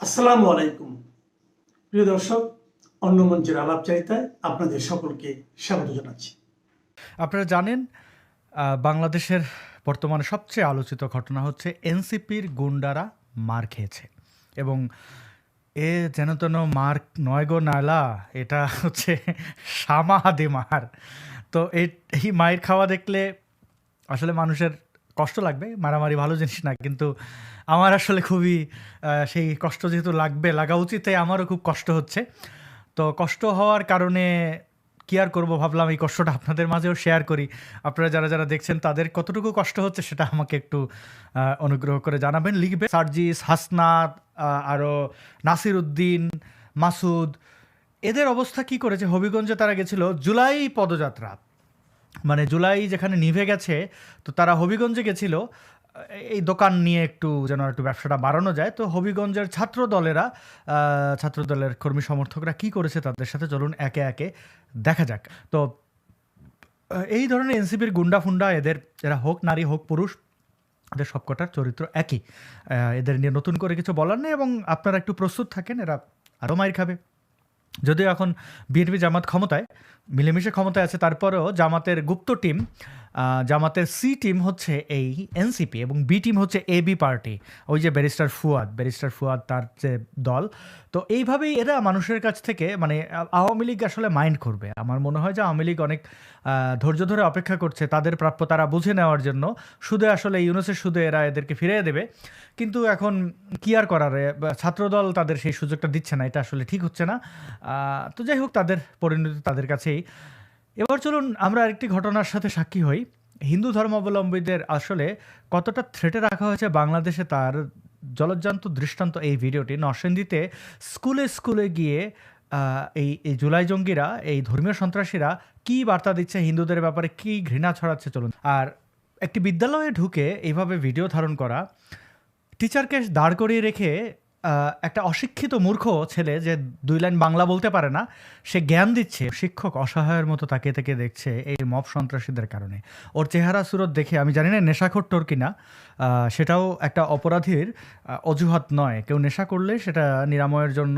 আসসালামু আলাইকুম প্রিয় দর্শক, অন্য মঞ্চের আলাপচারিতায় আপনাদের সকলকে স্বাগত জানাচ্ছি। আপনারা জানেন বাংলাদেশের বর্তমানে সবচেয়ে আলোচিত ঘটনা হচ্ছে এনসিপির গুন্ডারা মার খেয়েছে এবং এ যেন তেন মার নয় গো নায়লা, এটা হচ্ছে সামাহাদি মার। তো এই মায়ের খাওয়া দেখলে আসলে মানুষের কষ্ট লাগবে, মারামারি ভালো জিনিস না, কিন্তু আমার আসলে খুবই সেই কষ্ট যেহেতু লাগা উচিত, তাই আমারও খুব কষ্ট হচ্ছে। তো কষ্ট হওয়ার কারণে কি আর করবো, ভাবলাম এই কষ্টটা আপনাদের মাঝেও শেয়ার করি। আপনারা যারা যারা দেখছেন তাদের কতটুকু কষ্ট হচ্ছে সেটা আমাকে একটু অনুগ্রহ করে জানাবেন, লিখবে। সার্জিস, হাসনাত, আরও নাসির উদ্দিন, মাসুদ, এদের অবস্থা কি করেছে? হবিগঞ্জে তারা গেছিল জুলাই পদযাত্রা, মানে জুলাই যেখানে নিভে গেছে, তো তারা হবিগঞ্জে গেছিল এই দোকান নিয়ে একটু যেন একটু ব্যবসাটা বাড়ানো যায়। তো হবিগঞ্জের ছাত্রদলের কর্মী সমর্থকরা কি করেছে তাদের সাথে, চলুন একে একে দেখা যাক। তো এই ধরনের এনসিপির গুন্ডা ফুন্ডা, এরা হোক নারী হোক পুরুষ, এদের সবকটার চরিত্র একই। এদের নিয়ে নতুন করে কিছু বলার নেই, এবং আপনারা একটু প্রস্তুত থাকেন, এরা আরও মাইর খাবে। যদিও এখন বিএনপি জামাত ক্ষমতায়, মিলেমিশে ক্ষমতায় আছে, তারপরেও জামাতের গুপ্ত টিম, জামাতের সি টিম হচ্ছে এই এনসিপি এবং বি টিম হচ্ছে এবি পার্টি, ওই যে ব্যারিস্টার ফুয়াদ তার যে দল। তো এইভাবেই এরা মানুষের কাছ থেকে, মানে আওয়ামী লীগ আসলে মাইন্ড করবে। আমার মনে হয় যে আওয়ামী লীগ অনেক ধৈর্য ধরে অপেক্ষা করছে তাদের প্রাপ্য তারা বুঝে নেওয়ার জন্য। সুদে আসলে ইউনুসের সুদে এরা এদেরকে ফিরিয়ে দেবে, কিন্তু এখন কি আর করার, ছাত্রদল তাদের সেই সুযোগটা দিচ্ছে না, এটা আসলে ঠিক হচ্ছে না। তো যাই হোক, তাদের পরিণতি তাদের কাছেই। এবার চলুন আমরা আরেকটি ঘটনার সাথে সাক্ষী হই। হিন্দু ধর্মাবলম্বীদের আসলে কতটা থ্রেটে রাখা হয়েছে বাংলাদেশে, তার জলজ্জান্ত দৃষ্টান্ত এই ভিডিওটি। নরসিংদীতে স্কুলে গিয়ে এই জুলাই জঙ্গিরা, এই ধর্মীয় সন্ত্রাসীরা কি বার্তা দিচ্ছে হিন্দুদের ব্যাপারে, কি ঘৃণা ছড়াচ্ছে, চলুন। আর একটি বিদ্যালয়ে ঢুকে এইভাবে ভিডিও ধারণ করা, টিচারকে দাঁড় করিয়ে রেখে একটা অশিক্ষিত মূর্খ ছেলে যে 2 লাইন বাংলা বলতে পারে না, সে জ্ঞান দিচ্ছে। শিক্ষক অসহায়ের মতো তাকিয়ে তাকিয়ে দেখছে এই মব সন্ত্রাসীদের কারণে। ওর চেহারা সুরত দেখে আমি জানি না নেশাখোর টোর কিনা, সেটাও একটা অপরাধীর অজুহাত নয়। কেউ নেশা করলে সেটা নিরাময়ের জন্য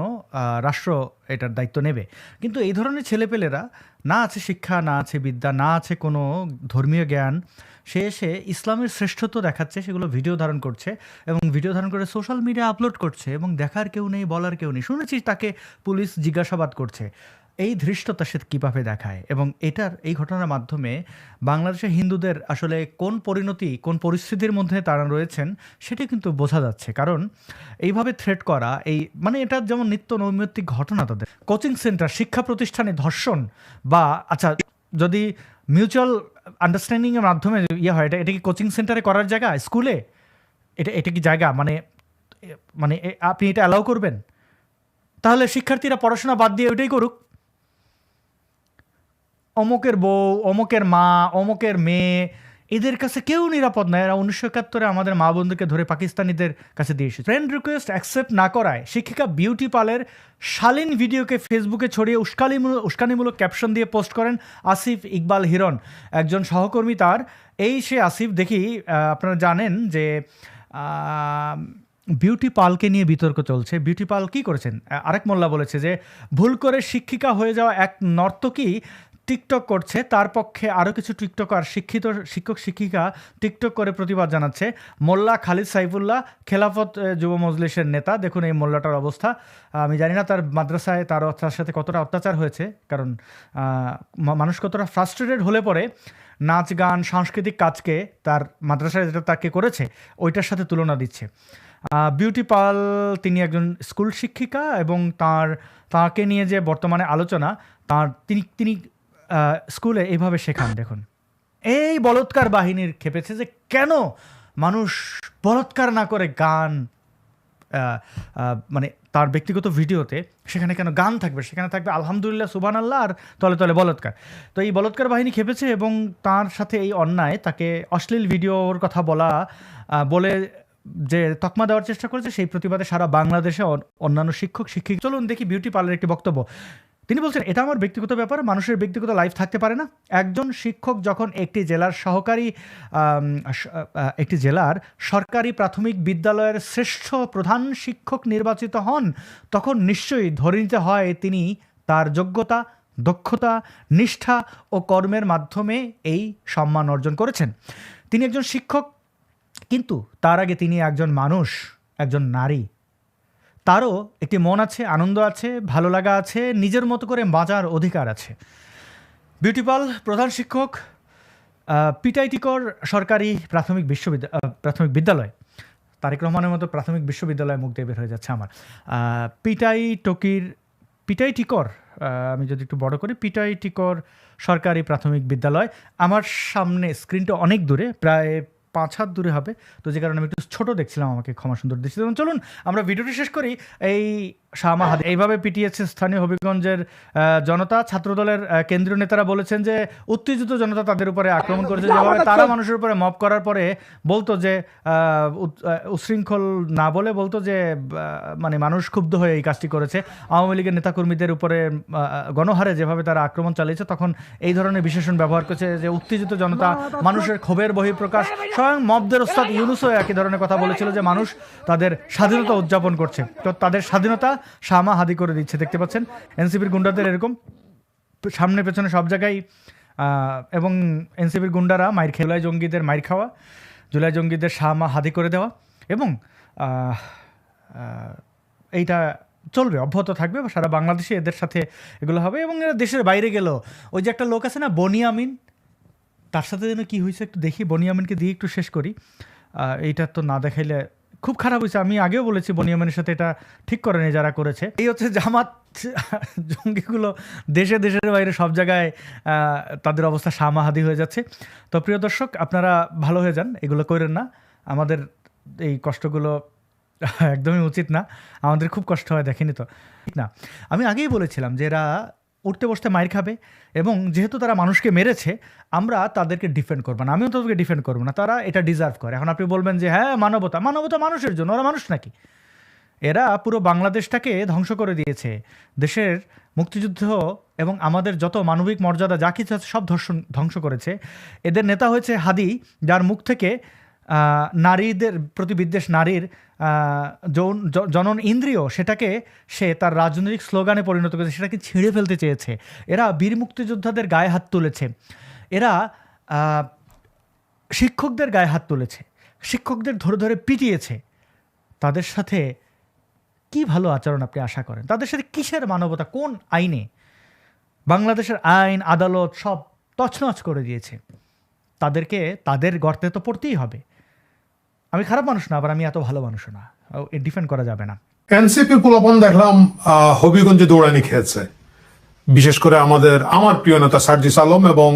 রাষ্ট্র এটার দায়িত্ব নেবে, কিন্তু এই ধরনের ছেলেপেলেরা, না আছে শিক্ষা, না আছে বিদ্যা, না আছে কোনো ধর্মীয় জ্ঞান, সে এসে ইসলামের শ্রেষ্ঠত্ব দেখাচ্ছে, সেগুলো ভিডিও ধারণ করছে এবং ভিডিও ধারণ করে সোশ্যাল মিডিয়া আপলোড করছে, এবং দেখার কেউ নেই, বলার কেউ নেই। শুনেছি তাকে পুলিশ জিজ্ঞাসাবাদ করছে। এই ধৃষ্টতা সে কীভাবে দেখায়, এবং এই ঘটনার মাধ্যমে বাংলাদেশের হিন্দুদের আসলে কোন পরিণতি, কোন পরিস্থিতির মধ্যে তারা রয়েছেন সেটা কিন্তু বোঝা যাচ্ছে। কারণ এইভাবে থ্রেট করা, মানে এটা যেমন নিত্য নৈমিত্তিক ঘটনা। তাদের কোচিং সেন্টার, শিক্ষা প্রতিষ্ঠানে ধর্ষণ, বা আচ্ছা যদি মিউচুয়াল আন্ডারস্ট্যান্ডিংয়ের মাধ্যমে হয়, এটা কি কোচিং সেন্টারে করার জায়গা? স্কুলে এটা কি জায়গা? মানে আপনি এটা অ্যালাউ করবেন? তাহলে শিক্ষার্থীরা পড়াশোনা বাদ দিয়ে ওইটাই করুক। অমুকের বউ, অমুকের মা, অমুকের মেয়ে, এদের কাছে কেউ নিরাপদ নয়। এরা 1971 আমাদের মা বন্ধুকে ধরে পাকিস্তানিদের কাছে দিয়ে এসেছে। ফ্রেন্ড রিকোয়েস্ট অ্যাকসেপ্ট না করায় শিক্ষিকা বিউটি পালের শালীন ভিডিওকে ফেসবুকে ছড়িয়ে উস্কানিমূলক ক্যাপশন দিয়ে পোস্ট করেন আসিফ ইকবাল হিরণ, একজন সহকর্মী তার। সে আসিফ, দেখি আপনারা জানেন যে বিউটি পালকে নিয়ে বিতর্ক চলছে। বিউটি পাল কী করেছেন? আরেক মোল্লা বলেছে যে ভুল করে শিক্ষিকা হয়ে যাওয়া এক নর্তকী টিকটক করছে, তার পক্ষে আরও কিছু টিকটকার শিক্ষক শিক্ষিকা টিকটক করে প্রতিবাদ জানাচ্ছে। মোল্লা খালিদ সাইফুল্লাহ, খেলাফত যুব মজলিসের নেতা। দেখুন এই মোল্লাটার অবস্থা। আমি জানি না তার মাদ্রাসায় তার সাথে কতটা অত্যাচার হয়েছে, কারণ মানুষ কতটা ফ্রাস্ট্রেটেড হলে পরে নাচ গান সাংস্কৃতিক কাজকে তার মাদ্রাসায় যেটা তাকে করেছে ওইটার সাথে তুলনা দিচ্ছে। বিউটি পাল, তিনি একজন স্কুল শিক্ষিকা, এবং তাকে নিয়ে যে বর্তমানে আলোচনা, তিনি স্কুলে এইভাবে শেখান। দেখুন, এই বলৎকার বাহিনীর খেপেছে যে কেন মানুষ বলৎকার না করে গান, মানে তার ব্যক্তিগত ভিডিওতে সেখানে কেন গান থাকবে, সেখানে থাকবে আলহামদুলিল্লাহ, সুবহানাল্লাহ, আর তলে তলে বলৎকার। তো এই বলৎকার বাহিনী খেপেছে এবং তার সাথে এই অন্যায়, তাকে অশ্লীল ভিডিওর কথা বলে যে তকমা দেওয়ার চেষ্টা করেছে, সেই প্রতিবাদে সারা বাংলাদেশে অন্যান্য শিক্ষক শিক্ষিকা। চলুন দেখি বিউটি পার্লারের একটি বক্তব্য। তিনি বলছেন এটা আমার ব্যক্তিগত ব্যাপার, মানুষের ব্যক্তিগত লাইফ থাকতে পারে না। একজন শিক্ষক যখন একটি জেলার সরকারি প্রাথমিক বিদ্যালয়ের শ্রেষ্ঠ প্রধান শিক্ষক নির্বাচিত হন, তখন নিশ্চয়ই ধরে নিতে হয় তিনি তার যোগ্যতা, দক্ষতা, নিষ্ঠা ও কর্মের মাধ্যমে এই সম্মান অর্জন করেছেন। তিনি একজন শিক্ষক, কিন্তু তার আগে তিনি একজন মানুষ, একজন নারী। তারও একটি মন আছে, আনন্দ আছে, ভালো লাগা আছে, নিজের মতো করে বাঁচার অধিকার আছে। বিউটিপাল প্রধান শিক্ষক, পিটাইটিকর সরকারি প্রাথমিক বিদ্যালয়, তারেক রহমানের মতো প্রাথমিক বিশ্ববিদ্যালয়ে মুখ দিয়ে বের হয়ে যাচ্ছে আমার। পিটাইটিকর, আমি যদি একটু বড় করি, পিটাইটিকর সরকারি প্রাথমিক বিদ্যালয়। আমার সামনে স্ক্রিনটা অনেক দূরে, প্রায় 5 হাত দূরে হবে, তো যে কারণে আমি একটু ছোট দেখছিলাম, আমাকে ক্ষমা সুন্দর দেখছিলাম। চলুন আমরা ভিডিওটি শেষ করি। এই শাহ মাহাদি এইভাবে পিটিয়েছে স্থানীয় হবিগঞ্জের জনতা। ছাত্রদলের কেন্দ্রীয় নেতারা বলেছেন যে উত্তেজিত জনতা তাদের উপরে আক্রমণ করেছে, যেভাবে তারা মানুষের উপরে মব করার পরে বলতো যে উশৃঙ্খল না বলে বলতো যে মানে মানুষ ক্ষুব্ধ হয়ে এই কাজটি করেছে। আওয়ামী লীগের নেতাকর্মীদের উপরে গণহারে যেভাবে তারা আক্রমণ চালিয়েছে, তখন এই ধরনের বিশেষণ ব্যবহার করেছে যে উত্তেজিত জনতা, মানুষের ক্ষোভের বহিঃপ্রকাশ। স্বয়ং মবদের ওস্তাদ ইউনূসও একই ধরনের কথা বলেছিল যে মানুষ তাদের স্বাধীনতা উদযাপন করছে, তো তাদের স্বাধীনতা শামা হাদি করে দিচ্ছে। দেখতে পাচ্ছেন এনসিপির গুন্ডাদের এরকম সামনে পেছনে সব জায়গায়, এবং এনসিপির গুন্ডারা মাইর খেলায় জঙ্গিদের মাইর খাওয়া, জুলাই জঙ্গিদের শামা হাদি করে দেওয়া, এবং এইটা চলবে, অব্যাহত থাকবে, সারা বাংলাদেশে এদের সাথে এগুলো হবে। এবং এরা দেশের বাইরে গেল, ওই যে একটা লোক আছে না বনিয়ামিন, তার সাথে যেন কি হয়েছে একটু দেখি, বনিয়ামিনকে দিয়ে একটু শেষ করি। এইটা তো না দেখাইলে খুব খারাপ হয়েছে। আমি আগেও বলেছি বনিয়ামিনের সাথে এটা ঠিক করেনি যারা করেছে। এই হচ্ছে জামাত জঙ্গিগুলো দেশের বাইরে সব জায়গায় তাদের অবস্থা শামাহাদি হয়ে যাচ্ছে। তো প্রিয় দর্শক, আপনারা ভালো হয়ে যান, এগুলো করেন না। আমাদের এই কষ্টগুলো একদমই উচিত না, আমাদের খুব কষ্ট হয়, দেখেনি তো ঠিক না। আমি আগেই বলেছিলাম যে এরা উঠতে বসতে মাইর খাবে, এবং যেহেতু তারা মানুষকে মেরেছে, আমরা তাদেরকে ডিফেন্ড করবো না, আমিও তাদেরকে ডিফেন্ড করবো না, তারা এটা ডিজার্ভ করে। এখন আপনি বলবেন যে হ্যাঁ মানবতা মানুষের জন্য, ওরা মানুষ নাকি? এরা পুরো বাংলাদেশটাকে ধ্বংস করে দিয়েছে, দেশের মুক্তিযুদ্ধ এবং আমাদের যত মানবিক মর্যাদা যা কিছু আছে সব ধ্বংস করেছে। এদের নেতা হয়েছে হাদি, যার মুখ থেকে নারীদের প্রতি বিদ্বেষ, নারীর জনন ইন্দ্রিয়, সেটাকে সে তার রাজনৈতিক স্লোগানে পরিণত করেছে, সেটাকে ছিঁড়ে ফেলতে চেয়েছে। এরা বীর মুক্তিযোদ্ধাদের গায়ে হাত তুলেছে, এরা শিক্ষকদের গায়ে হাত তুলেছে, শিক্ষকদের ধরে ধরে পিটিয়েছে। তাদের সাথে কি ভালো আচরণ আপনি আশা করেন? তাদের সাথে কিসের মানবতা? কোন আইনে? বাংলাদেশের আইন আদালত সব তছনছ করে দিয়েছে। তাদেরকে তাদের গর্তে তো পড়তেই হবে। আমি খারাপ মানুষ না, আবার আমি এত ভালো মানুষও না, ডিফেন্ড করা যাবে না। এনসিপি পোলাপন দেখলাম হবিগঞ্জে দৌড়ানি খেয়েছে, বিশেষ করে আমার প্রিয় নেতা সার্জিস আলম এবং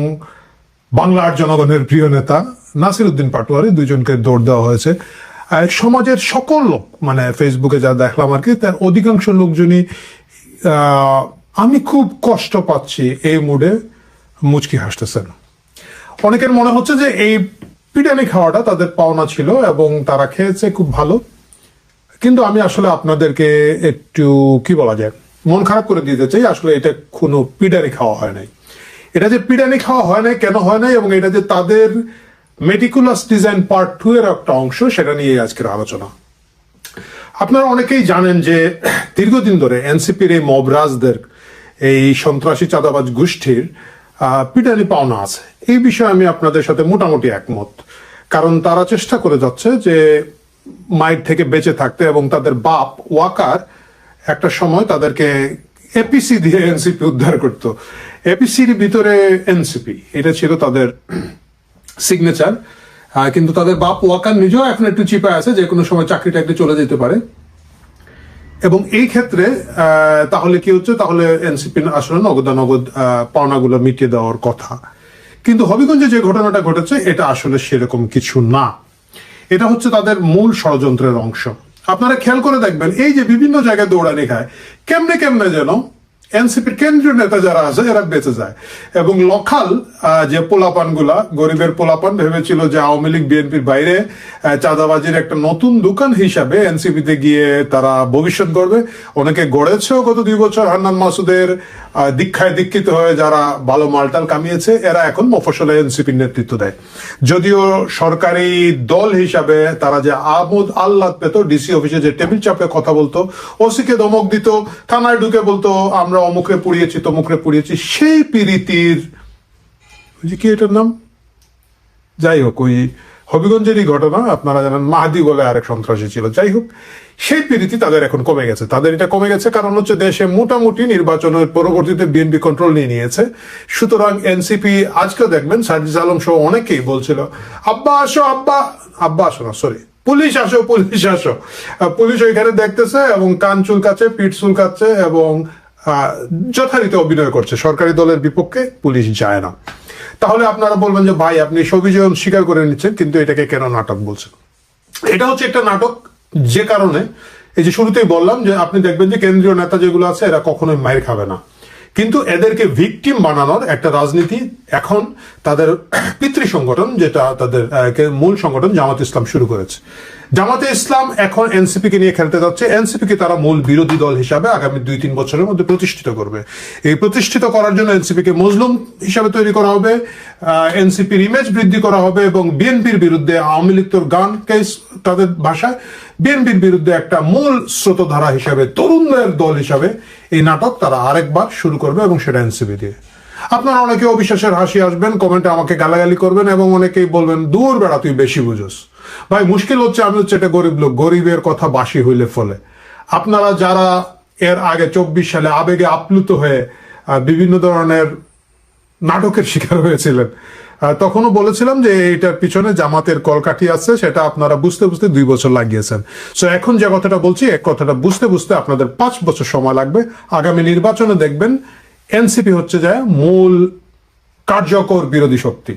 বাংলার জনগণের প্রিয় নেতা নাসির উদ্দিন পাটোয়ারি, দুইজনকে দৌড় দেওয়া হয়েছে। সমাজের সকল লোক, মানে ফেসবুকে যা দেখলাম আর কি, তার অধিকাংশ লোকজনই আমি খুব কষ্ট পাচ্ছি এই মুডে মুচকি হাসতেছেন। অনেকের মনে হচ্ছে যে এই পিটানি খাওয়াটা তাদের পাওনা ছিল এবং তারা খেয়েছে খুব ভালো। কিন্তু আমি আসলে আপনাদেরকে একটু কি বলা যায়, মন খারাপ করে দিতে চাই। আসলে এটা কোনো পিটানি খাওয়া হয় নাই। এটা যে পিটানি খাওয়া হয় নাই, কেন হয় নাই, এবং এটা যে তাদের মেটিকুলাস ডিজাইন পার্ট 2 এর একটা অংশ, সেটা নিয়ে আজকের আলোচনা। আপনারা অনেকেই জানেন যে দীর্ঘদিন ধরে এনসিপির এই মবরাজদের, এই সন্ত্রাসী চাঁদাবাজ গোষ্ঠীর পিটানি পাওনা আছে। এই বিষয়ে আমি আপনাদের সাথে মোটামুটি একমত, কারণ তারা চেষ্টা করে যাচ্ছে যে মাইর থেকে বেঁচে থাকতে, এবং তাদের বাপ ওয়াকার একটা সময় তাদেরকে এপিসি দিয়ে এনসিপি উদ্ধার করত। এপিসির ভিতরে এনসিপি, এটা ছিল তাদের সিগনেচার। কিন্তু তাদের বাপ ওয়াকার নিজেও এখন একটু চিপায় আছে, যে কোনো সময় চাকরি টাকরি চলে যেতে পারে। এবং এই ক্ষেত্রে তাহলে কি হচ্ছে, তাহলে এনসিপি আসলে নগদ পাওনাগুলো মিটিয়ে দেওয়ার কথা। কিন্তু হবিগঞ্জে যে ঘটনাটা ঘটেছে, এটা আসলে সেরকম কিছু না। এটা হচ্ছে তাদের মূল ষড়যন্ত্রের অংশ। আপনারা খেয়াল করে দেখবেন, এই যে বিভিন্ন জায়গায় দৌড়ানি খায়, কেমনে যেন এনসিপির কেন্দ্রীয় নেতা যারা আছে এরা বেঁচে যায়, এবং লোকাল যে পোলাপান গুলা, গরিবের পোলাপান ভেবেছিল যে আওয়ামী লীগ বিএনপির বাইরে চাঁদাবাজির একটা নতুন দোকান হিসাবে এনসিপিতে গিয়ে তারা ভবিষ্যৎ গড়বে। অনেকে গড়েছেও গত 2 বছর হান্নান মাসুদের দীক্ষায় দীক্ষিত হয়ে যারা ভালো মালটাল কামিয়েছে, এরা এখন মফস্বলে এনসিপির নেতৃত্ব দেয়। যদিও সরকারি দল হিসাবে তারা যে আমোদ আহ্লাদ পেত, ডিসি অফিসে যে টেবিল চাপে কথা বলতো, ওসিকে ধমক দিত, থানায় ঢুকে বলতো আমরা অমুকরে পুড়িয়েছি তমুকরে পুড়িয়েছি, সেই পীড়িতির কি এটার নাম, যাই হোক, ওই হবিগঞ্জেরই ঘটনা আপনারা জানেন, মাহাদি বলে আরেক সন্ত্রাসী ছিল। যাই হোক, সেই পীড়িতি তাদের এখন কমে গেছে। তাদের এটা কমে গেছে কারণ হচ্ছে দেশে মোটামুটি নির্বাচনের পরবর্তীতে বিএনপি কন্ট্রোল নিয়ে নিয়েছে। সুতরাং এনসিপি আজকে দেখবেন সার্জিস আলম সহ অনেকেই বলছিল আব্বা আসো, আব্বা আসো না, সরি, পুলিশ আসো, পুলিশ আসো। পুলিশ ওইখানে দেখতেছে এবং কান চুলকাচ্ছে, পিঠ চুলকাচ্ছে এবং যথারীতি অভিনয় করছে। সরকারি দলের বিপক্ষে পুলিশ যায় না। তাহলে আপনারা বলবেন যে ভাই আপনি সবিজয় স্বীকার করে নিচ্ছেন, কিন্তু এটাকে কেন নাটক বলছেন? এটা হচ্ছে একটা নাটক, যে কারণে এই যে শুরুতেই বললাম যে আপনি দেখবেন যে কেন্দ্রীয় নেতা যেগুলো আছে এরা কখনোই মাইর খাবে না, কিন্তু এদেরকে ভিকটিম বানানোর একটা রাজনীতি এখন তাদের পিতৃ সংগঠন, যেটা তাদের মূল সংগঠন জামাত ইসলাম শুরু করেছে। জামাতে ইসলাম এখন এনসিপি কে নিয়ে খেলতে যাচ্ছে। এনসিপি কে তারা মূল বিরোধী দল হিসাবে আগামী 2-3 বছরের মধ্যে প্রতিষ্ঠিত করবে। এই প্রতিষ্ঠিত করার জন্য এনসিপি কে মজলুম হিসাবে তৈরি করা হবে, এনসিপির ইমেজ বৃদ্ধি করা হবে এবং বিএনপির বিরুদ্ধে, আওয়ামী লীগ তোর গান কেস তাদের ভাষায়, বিএনপির বিরুদ্ধে একটা মূল স্রোতধারা হিসাবে, তরুণদের দল হিসাবে এই নাটক তারা আরেকবার শুরু করবে, এবং সেটা এনসিপি দিয়ে। আপনারা অনেকে অবিশ্বাসের হাসি আসবেন, কমেন্টে আমাকে গালাগালি করবেন এবং অনেকেই বলবেন দূর বেড়া তুই বেশি বুঝোস। ভাই মুশকিল হচ্ছে, আমি হচ্ছে একটা গরিব লোক, গরিবের কথা বাসি হইলে ফলে। আপনারা যারা এর আগে 24 সালে আবেগে আপ্লুত হয়ে বিভিন্ন ধরনের নাটকের শিকার হয়েছিলেন, তখনও বলেছিলাম যে এইটার পিছনে জামাতের কলকাঠি আছে, সেটা আপনারা বুঝতে বুঝতে 2 বছর লাগিয়েছেন। সো এখন যে কথাটা বলছি, এক কথাটা বুঝতে বুঝতে আপনাদের 5 বছর সময় লাগবে। আগামী নির্বাচনে দেখবেন এনসিপি হচ্ছে যায় মূল কার্যকর বিরোধী শক্তি।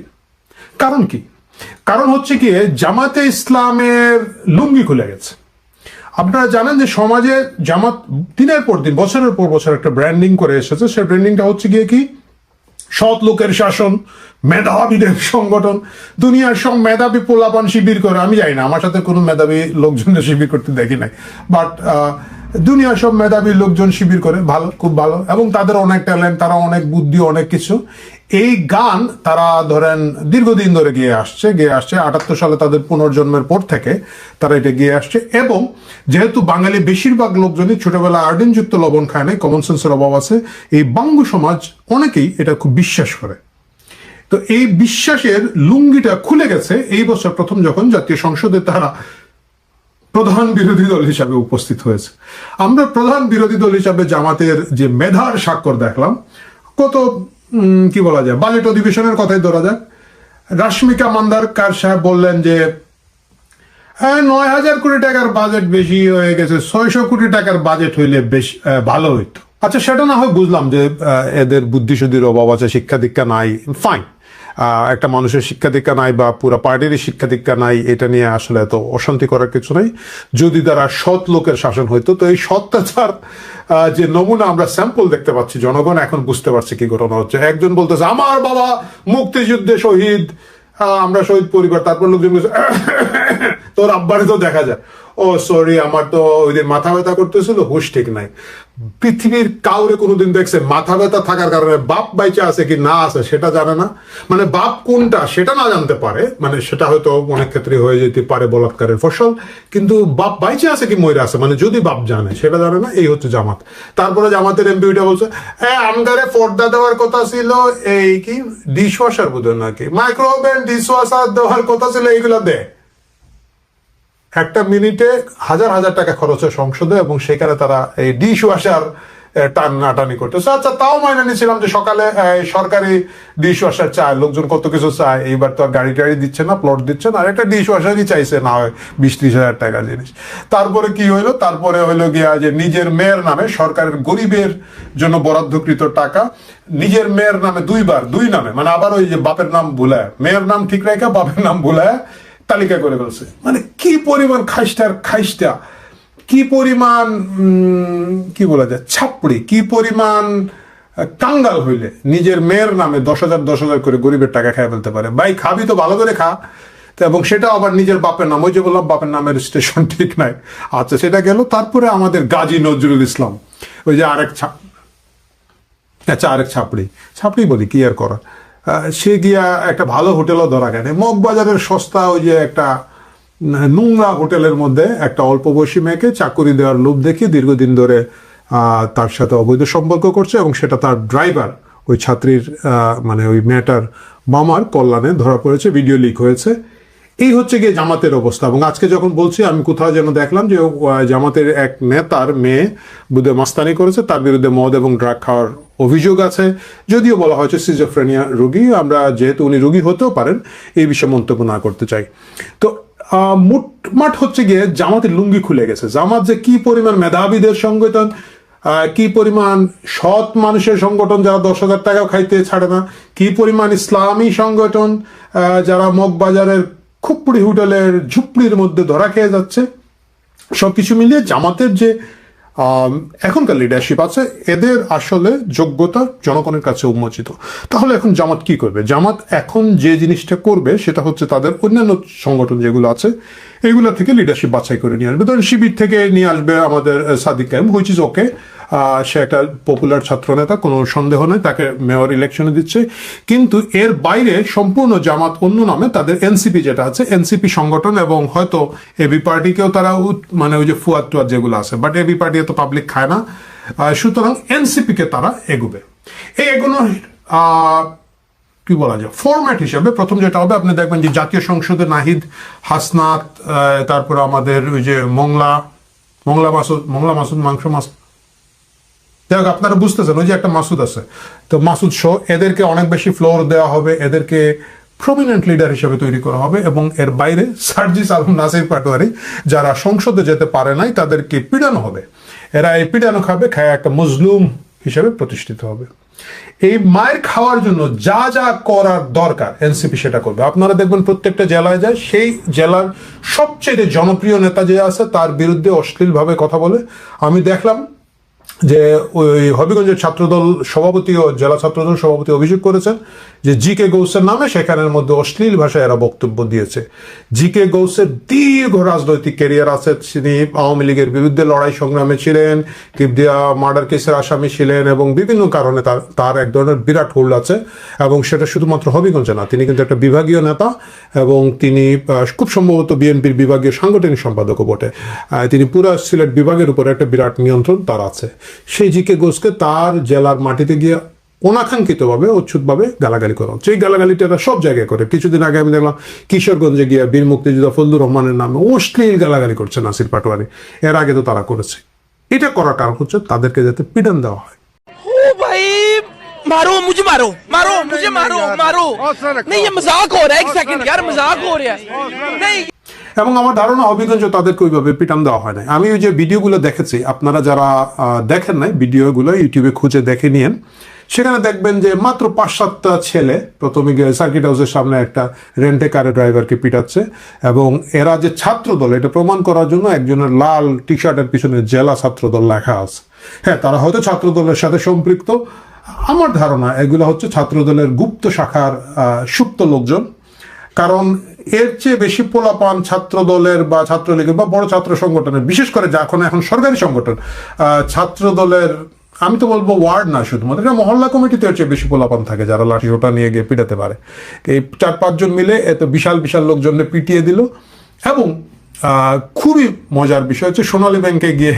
কারণ কি? কারণ হচ্ছে কি, জামাতে ইসলামের লুঙ্গি খুলে গেছে। আপনারা জানেন যে সমাজে জামাত দিনের পর দিন, বছরের পর বছর একটা ব্র্যান্ডিং করে এসেছে। সেই ব্র্যান্ডিংটা হচ্ছে গিয়ে কি, সৎ লোকের শাসন, মেধাবীদের সংগঠন, দুনিয়ার সব মেধাবী পোলাপান শিবির করে। আমি জানি না, আমার সাথে কোনো মেধাবী লোকজনের শিবির করতে দেখি নাই, বাট দুনিয়ার সব মেধাবী লোকজন শিবির করে, ভালো, খুব ভালো, এবং তাদের অনেক ট্যালেন্ট, তারা অনেক বুদ্ধি, অনেক কিছু। এই গান তারা ধরেন দীর্ঘদিন ধরে গিয়ে আসছে 78 সালে তাদের পুনর্জন্মের পর থেকে তারা এটা গিয়ে আসছে। এবং যেহেতু বাঙালি বেশিরভাগ লোকজনই ছোটবেলা আর্ডিনযুক্ত লবণ খায় নাই, কমন সেন্সের অভাব আছে, এই বাঙ্গু সমাজ অনেকেই এটা খুব বিশ্বাস করে। তো এই বিশ্বাসের লুঙ্গিটা খুলে গেছে এই বছর প্রথম যখন জাতীয় সংসদে তারা প্রধান বিরোধী দল হিসাবে উপস্থিত হয়েছে। আমরা প্রধান বিরোধী দল হিসাবে জামাতের যে মেধার স্বাক্ষর দেখলাম, কত কি বলা যায়, বাজেট অধিবেশনের কথাই ধরা যাক। রাশমিকা মান্দারকার সাহেব বললেন যে 9,000 কোটি টাকার বাজেট বেশি হয়ে গেছে, 600 কোটি টাকার বাজেট হইলে বেশ ভালো হইতো। আচ্ছা, সেটা না হয় বুঝলাম যে এদের বুদ্ধিশুদ্ধির অভাব আছে, শিক্ষা দীক্ষা নাই, ফাইন। একটা মানুষের শিক্ষা দীক্ষা নাই বা পুরো পার্টিরই শিক্ষা দীক্ষা নাই, এটা নিয়ে আসলে এত অশান্তি করার কিছু নেই। যদি তারা সৎ লোকের শাসন হইতো, তো এই সত্যাচার যে নমুনা আমরা স্যাম্পল দেখতে পাচ্ছি, জনগণ এখন বুঝতে পারছে কি ঘটনা হচ্ছে। একজন বলতেছে আমার বাবা মুক্তিযুদ্ধে শহীদ, আমরা শহীদ পরিবার, তারপর লোকজন বলছে তোর আব্বারে তো দেখা যায়, ও সরি আমার তো ওই দিন মাথা ব্যথা করতেছিল, হুশ ঠিক নাই। পৃথিবীর কাউরে কোনোদিন দেখছে মাথা ব্যথা থাকার কারণে বাপ বাইচা আছে কি না আছে সেটা জানে না? মানে বাপ কোনটা সেটা না জানতে পারে, মানে সেটা হয়তো অনেক ক্ষেত্রে হয়ে যেতে পারে বলাৎকারের ফসল, কিন্তু বাপ বাইচা আছে কি মরে আছে, মানে যদি বাপ জানে সেটা জানে না। এই হচ্ছে জামাত। তারপরে জামাতের এমপি ওইটা বলছে আমগারে পর্দা দেওয়ার কথা ছিল, এই কি ডিশ ওয়াশার বোধ নাকি মাইক্রোওভেন ডিশ ওয়াশার দেওয়ার কথা ছিল, এইগুলা দেয়। একটা মিনিটে হাজার হাজার টাকা খরচ হয় সংসদে, এবং সেখানে তারা এই ডিশ ওয়াশার টানাটানি করতেছে। আচ্ছা, তাও মাইনে নিয়েছিলাম যে সকালে সরকারি ডিশ ওয়াশার চায়, লোকজন কত কিছু চায়, এইবার তো আর গাড়ি টাড়ি দিচ্ছে না, প্লট দিচ্ছে না, আর একটা ডিশ ওয়াশারই চাইছে, না হয় 20-30 হাজার টাকা জিনিস। তারপরে কি হইলো? তারপরে হইলো গিয়া যে নিজের মেয়ের নামে, সরকারের গরিবের জন্য বরাদ্দকৃত টাকা নিজের মেয়ের নামে দুই নামে, মানে আবার ওই যে বাপের নাম ভুলায়, মেয়ের নাম ঠিক রেখে বাপের নাম ভুলায় তালিকা করে ফেলছে। মানে কি পরিমাণ খাইস্টা, কি পরিমাণ কি বলা যায় ছাপড়ি, কি পরিমাণ কাঙ্গাল হইলে নিজের মেয়ের নামে 10,000 করে গরিবের টাকা খাই ফেলতে পারে। ভাই খাবি তো ভালো করে খা, এবং সেটা আবার নিজের বাপের নাম, ওই যে বললাম বাপের নামের রেজিস্ট্রেশন ঠিক নাই, আচ্ছা সেটা গেল। তারপরে আমাদের গাজী নজরুল ইসলাম, ওই যে আরেক ছাপড়ি বলি কি আর করা, সে গিয়া একটা ভালো হোটেলও ধরা গেছে, মগবাজারের সস্তা ওই যে একটা নোংরা হোটেলের মধ্যে একটা অল্প বয়সী মেয়েকে চাকরি দেওয়ার লোভ দেখিয়ে দীর্ঘদিন ধরে তার সাথে অবৈধ সম্পর্ক করছে, এবং সেটা তার ড্রাইভার ওই ছাত্রীর মানে ওই মেয়েটার মামার কল্যাণে ধরা পড়েছে, ভিডিও লিক হয়েছে। এই হচ্ছে গিয়ে জামাতের অবস্থা। এবং আজকে যখন বলছি, আমি কোথাও যেন দেখলাম যে জামাতের এক নেতার মেয়ে বুধে মাস্তানি করেছে, তার বিরুদ্ধে মদ এবং ড্রাগ খাওয়ার অভিযোগ আছে, যদিও বলা হয়েছে সিজোফ্রেনিয়া রোগী। আমরা যেহেতু উনি রোগী হতেও পারেন, এই বিষয়ে মন্তব্য না করতে চাই। তো মোটমাট হচ্ছে গিয়ে জামাতের লুঙ্গি খুলে গেছে। জামাত যে কি পরিমাণ মেধাবীদের সংগঠন, কি পরিমাণ সৎ মানুষের সংগঠন যারা 10,000 টাকাও খাইতে ছাড়ে না, কি পরিমাণ ইসলামী সংগঠন যারা মগবাজারের খুপড়ি হোটেলের ঝুপড়ির মধ্যে ধরা খেয়ে যাচ্ছে, সবকিছু মিলিয়ে জামাতের যে এখনকার লিডারশিপ আছে, এদের আসলে যোগ্যতা জনগণের কাছে উন্মোচিত। তাহলে এখন জামাত কি করবে? জামাত এখন যে জিনিসটা করবে সেটা হচ্ছে তাদের অন্যান্য সংগঠন যেগুলো আছে এগুলো থেকে লিডারশিপ বাছাই করে নিয়ে আসবে। ধরেন শিবির থেকে নিয়ে আসবে আমাদের সাদিক কায়েম, হুইচ ইজ ওকে, সে একটা পপুলার ছাত্র নেতা, কোনো সন্দেহ নেই, তাকে মেয়র ইলেকশনে দিচ্ছে। কিন্তু এর বাইরে সম্পূর্ণ জামাত অন্য নামে তাদের এনসিপি যেটা আছে, এনসিপি সংগঠন, এবং হয়তো এবি পার্টিকেও তারা মানে ওই যে ফুয়াদ টুয়াদ যেগুলো আছে, বাট এবি পার্টি তো পাবলিক খায় না, সুতরাং এনসিপি কে তারা এগোবে। এই এগোনোর কি বলা যায় ফরম্যাট হিসাবে প্রথম যেটা হবে, আপনি দেখবেন যে জাতীয় সংসদে নাহিদ, হাসনাত, তারপরে আমাদের ওই যে মোংলা মাসুদ যাই হোক, আপনারা বুঝতেছেন ওই যে একটা মাসুদ আছে, তো মাসুদ শো, এদেরকে অনেক বেশি ফ্লোর দেওয়া হবে, এদেরকে প্রমিনেন্ট লিডার হিসেবে তৈরি করা হবে। এবং এর বাইরে সার্জিস আলম, নাসির পাটোয়ারি যারা সংসদে যেতে পারে নাই, তাদেরকে পিটানো হবে। এরা এই পিটানো খাবে, খায় একটা মজলুম হিসেবে প্রতিষ্ঠিত হবে। এই মায়ের খাওয়ার জন্য যা যা করার দরকার এনসিপি সেটা করবে। আপনারা দেখবেন প্রত্যেকটা জেলায় যায়, সেই জেলার সবচেয়ে জনপ্রিয় নেতা যে আছে তার বিরুদ্ধে অশ্লীলভাবে কথা বলে। আমি দেখলাম যে ওই হবিগঞ্জের ছাত্রদল সভাপতি ও জেলা ছাত্রদল সভাপতি অভিযোগ করেছেন যে জি.কে. গৌসের নামে সেখানের মধ্যে অশ্লীল ভাষায় এরা বক্তব্য দিয়েছে। জি.কে. গৌসের দীর্ঘ রাজনৈতিক ক্যারিয়ার আছে, তিনি আওয়ামী লীগের বিরুদ্ধে লড়াই সংগ্রামে ছিলেন, কিবদিয়া মার্ডার কেসের আসামি ছিলেন, এবং বিভিন্ন কারণে তার এক ধরনের বিরাট হোল্ড আছে। এবং সেটা শুধুমাত্র হবিগঞ্জে না, তিনি কিন্তু একটা বিভাগীয় নেতা, এবং তিনি খুব সম্ভবত বিএনপির বিভাগীয় সাংগঠনিক সম্পাদকও বটে। তিনি পুরো সিলেট বিভাগের উপরে একটা বিরাট নিয়ন্ত্রণ তার আছে। সেই জি.কে. ঘোষকে তার জেলার মাটিতে গিয়ে অনাকাঙ্ক্ষিতভাবে অচ্ছুতভাবে গালাগালি করা হচ্ছে। এই গালাগালিটা তারা সব জায়গায় করে। কিছুদিন আগে আমি দেখলাম কিশোরগঞ্জে গিয়ে বীর মুক্তিযোদ্ধা ফজলুর রহমানের নামে অশ্লীল গালাগালি করছে নাসির পাটোয়ারি। এর আগে তো তারা করেছে। এটা করার কারণ হচ্ছে তাদেরকে যাতে পিটান দেওয়া হয়। मारो मुझे मारो नहीं ये मजाक हो रहा है, एक सेकंड यार मजाक हो रहा है नहीं। এবং আমার ধারণা হবিগঞ্জ তাদেরকে ওইভাবে পিটান দেওয়া হয় না। আমি ওই যে ভিডিওগুলো দেখেছি, আপনারা যারা দেখেন নাই ভিডিওগুলো ইউটিউবে খুঁজে দেখে নিয়েন, সেখানে দেখবেন যে মাত্র 5-7টা ছেলে প্রথমে গিয়ে সার্কিট হাউসের সামনে একটা রেন্টে কারের ড্রাইভারকে পিটাচ্ছে। এবং এরা যে ছাত্রদল এটা প্রমাণ করার জন্য একজনের লাল টি শার্টের পিছনে জেলা ছাত্রদল লেখা আছে। হ্যাঁ, তারা হয়তো ছাত্রদলের সাথে সম্পৃক্ত। আমার ধারণা এগুলো হচ্ছে ছাত্রদলের গুপ্ত শাখার সুপ্ত লোকজন। কারণ এর চেয়ে বেশি পোলাপান ছাত্রদলের বা ছাত্রলীগের বা বড় ছাত্র সংগঠনের, বিশেষ করে এখন সরকারি সংগঠন ছাত্রদলের, আমি তো বলবো ওয়ার্ড না, শুধুমাত্র এটা মহল্লা কমিটিতে এর চেয়ে বেশি পোলাপান থাকে যারা লাঠি ওটা নিয়ে গিয়ে পিটাতে পারে। এই 4-5 জন মিলে এত বিশাল বিশাল লোকজনকে পিটিয়ে দিল। এবং খুবই মজার বিষয় হচ্ছে সোনালী ব্যাংকে গিয়ে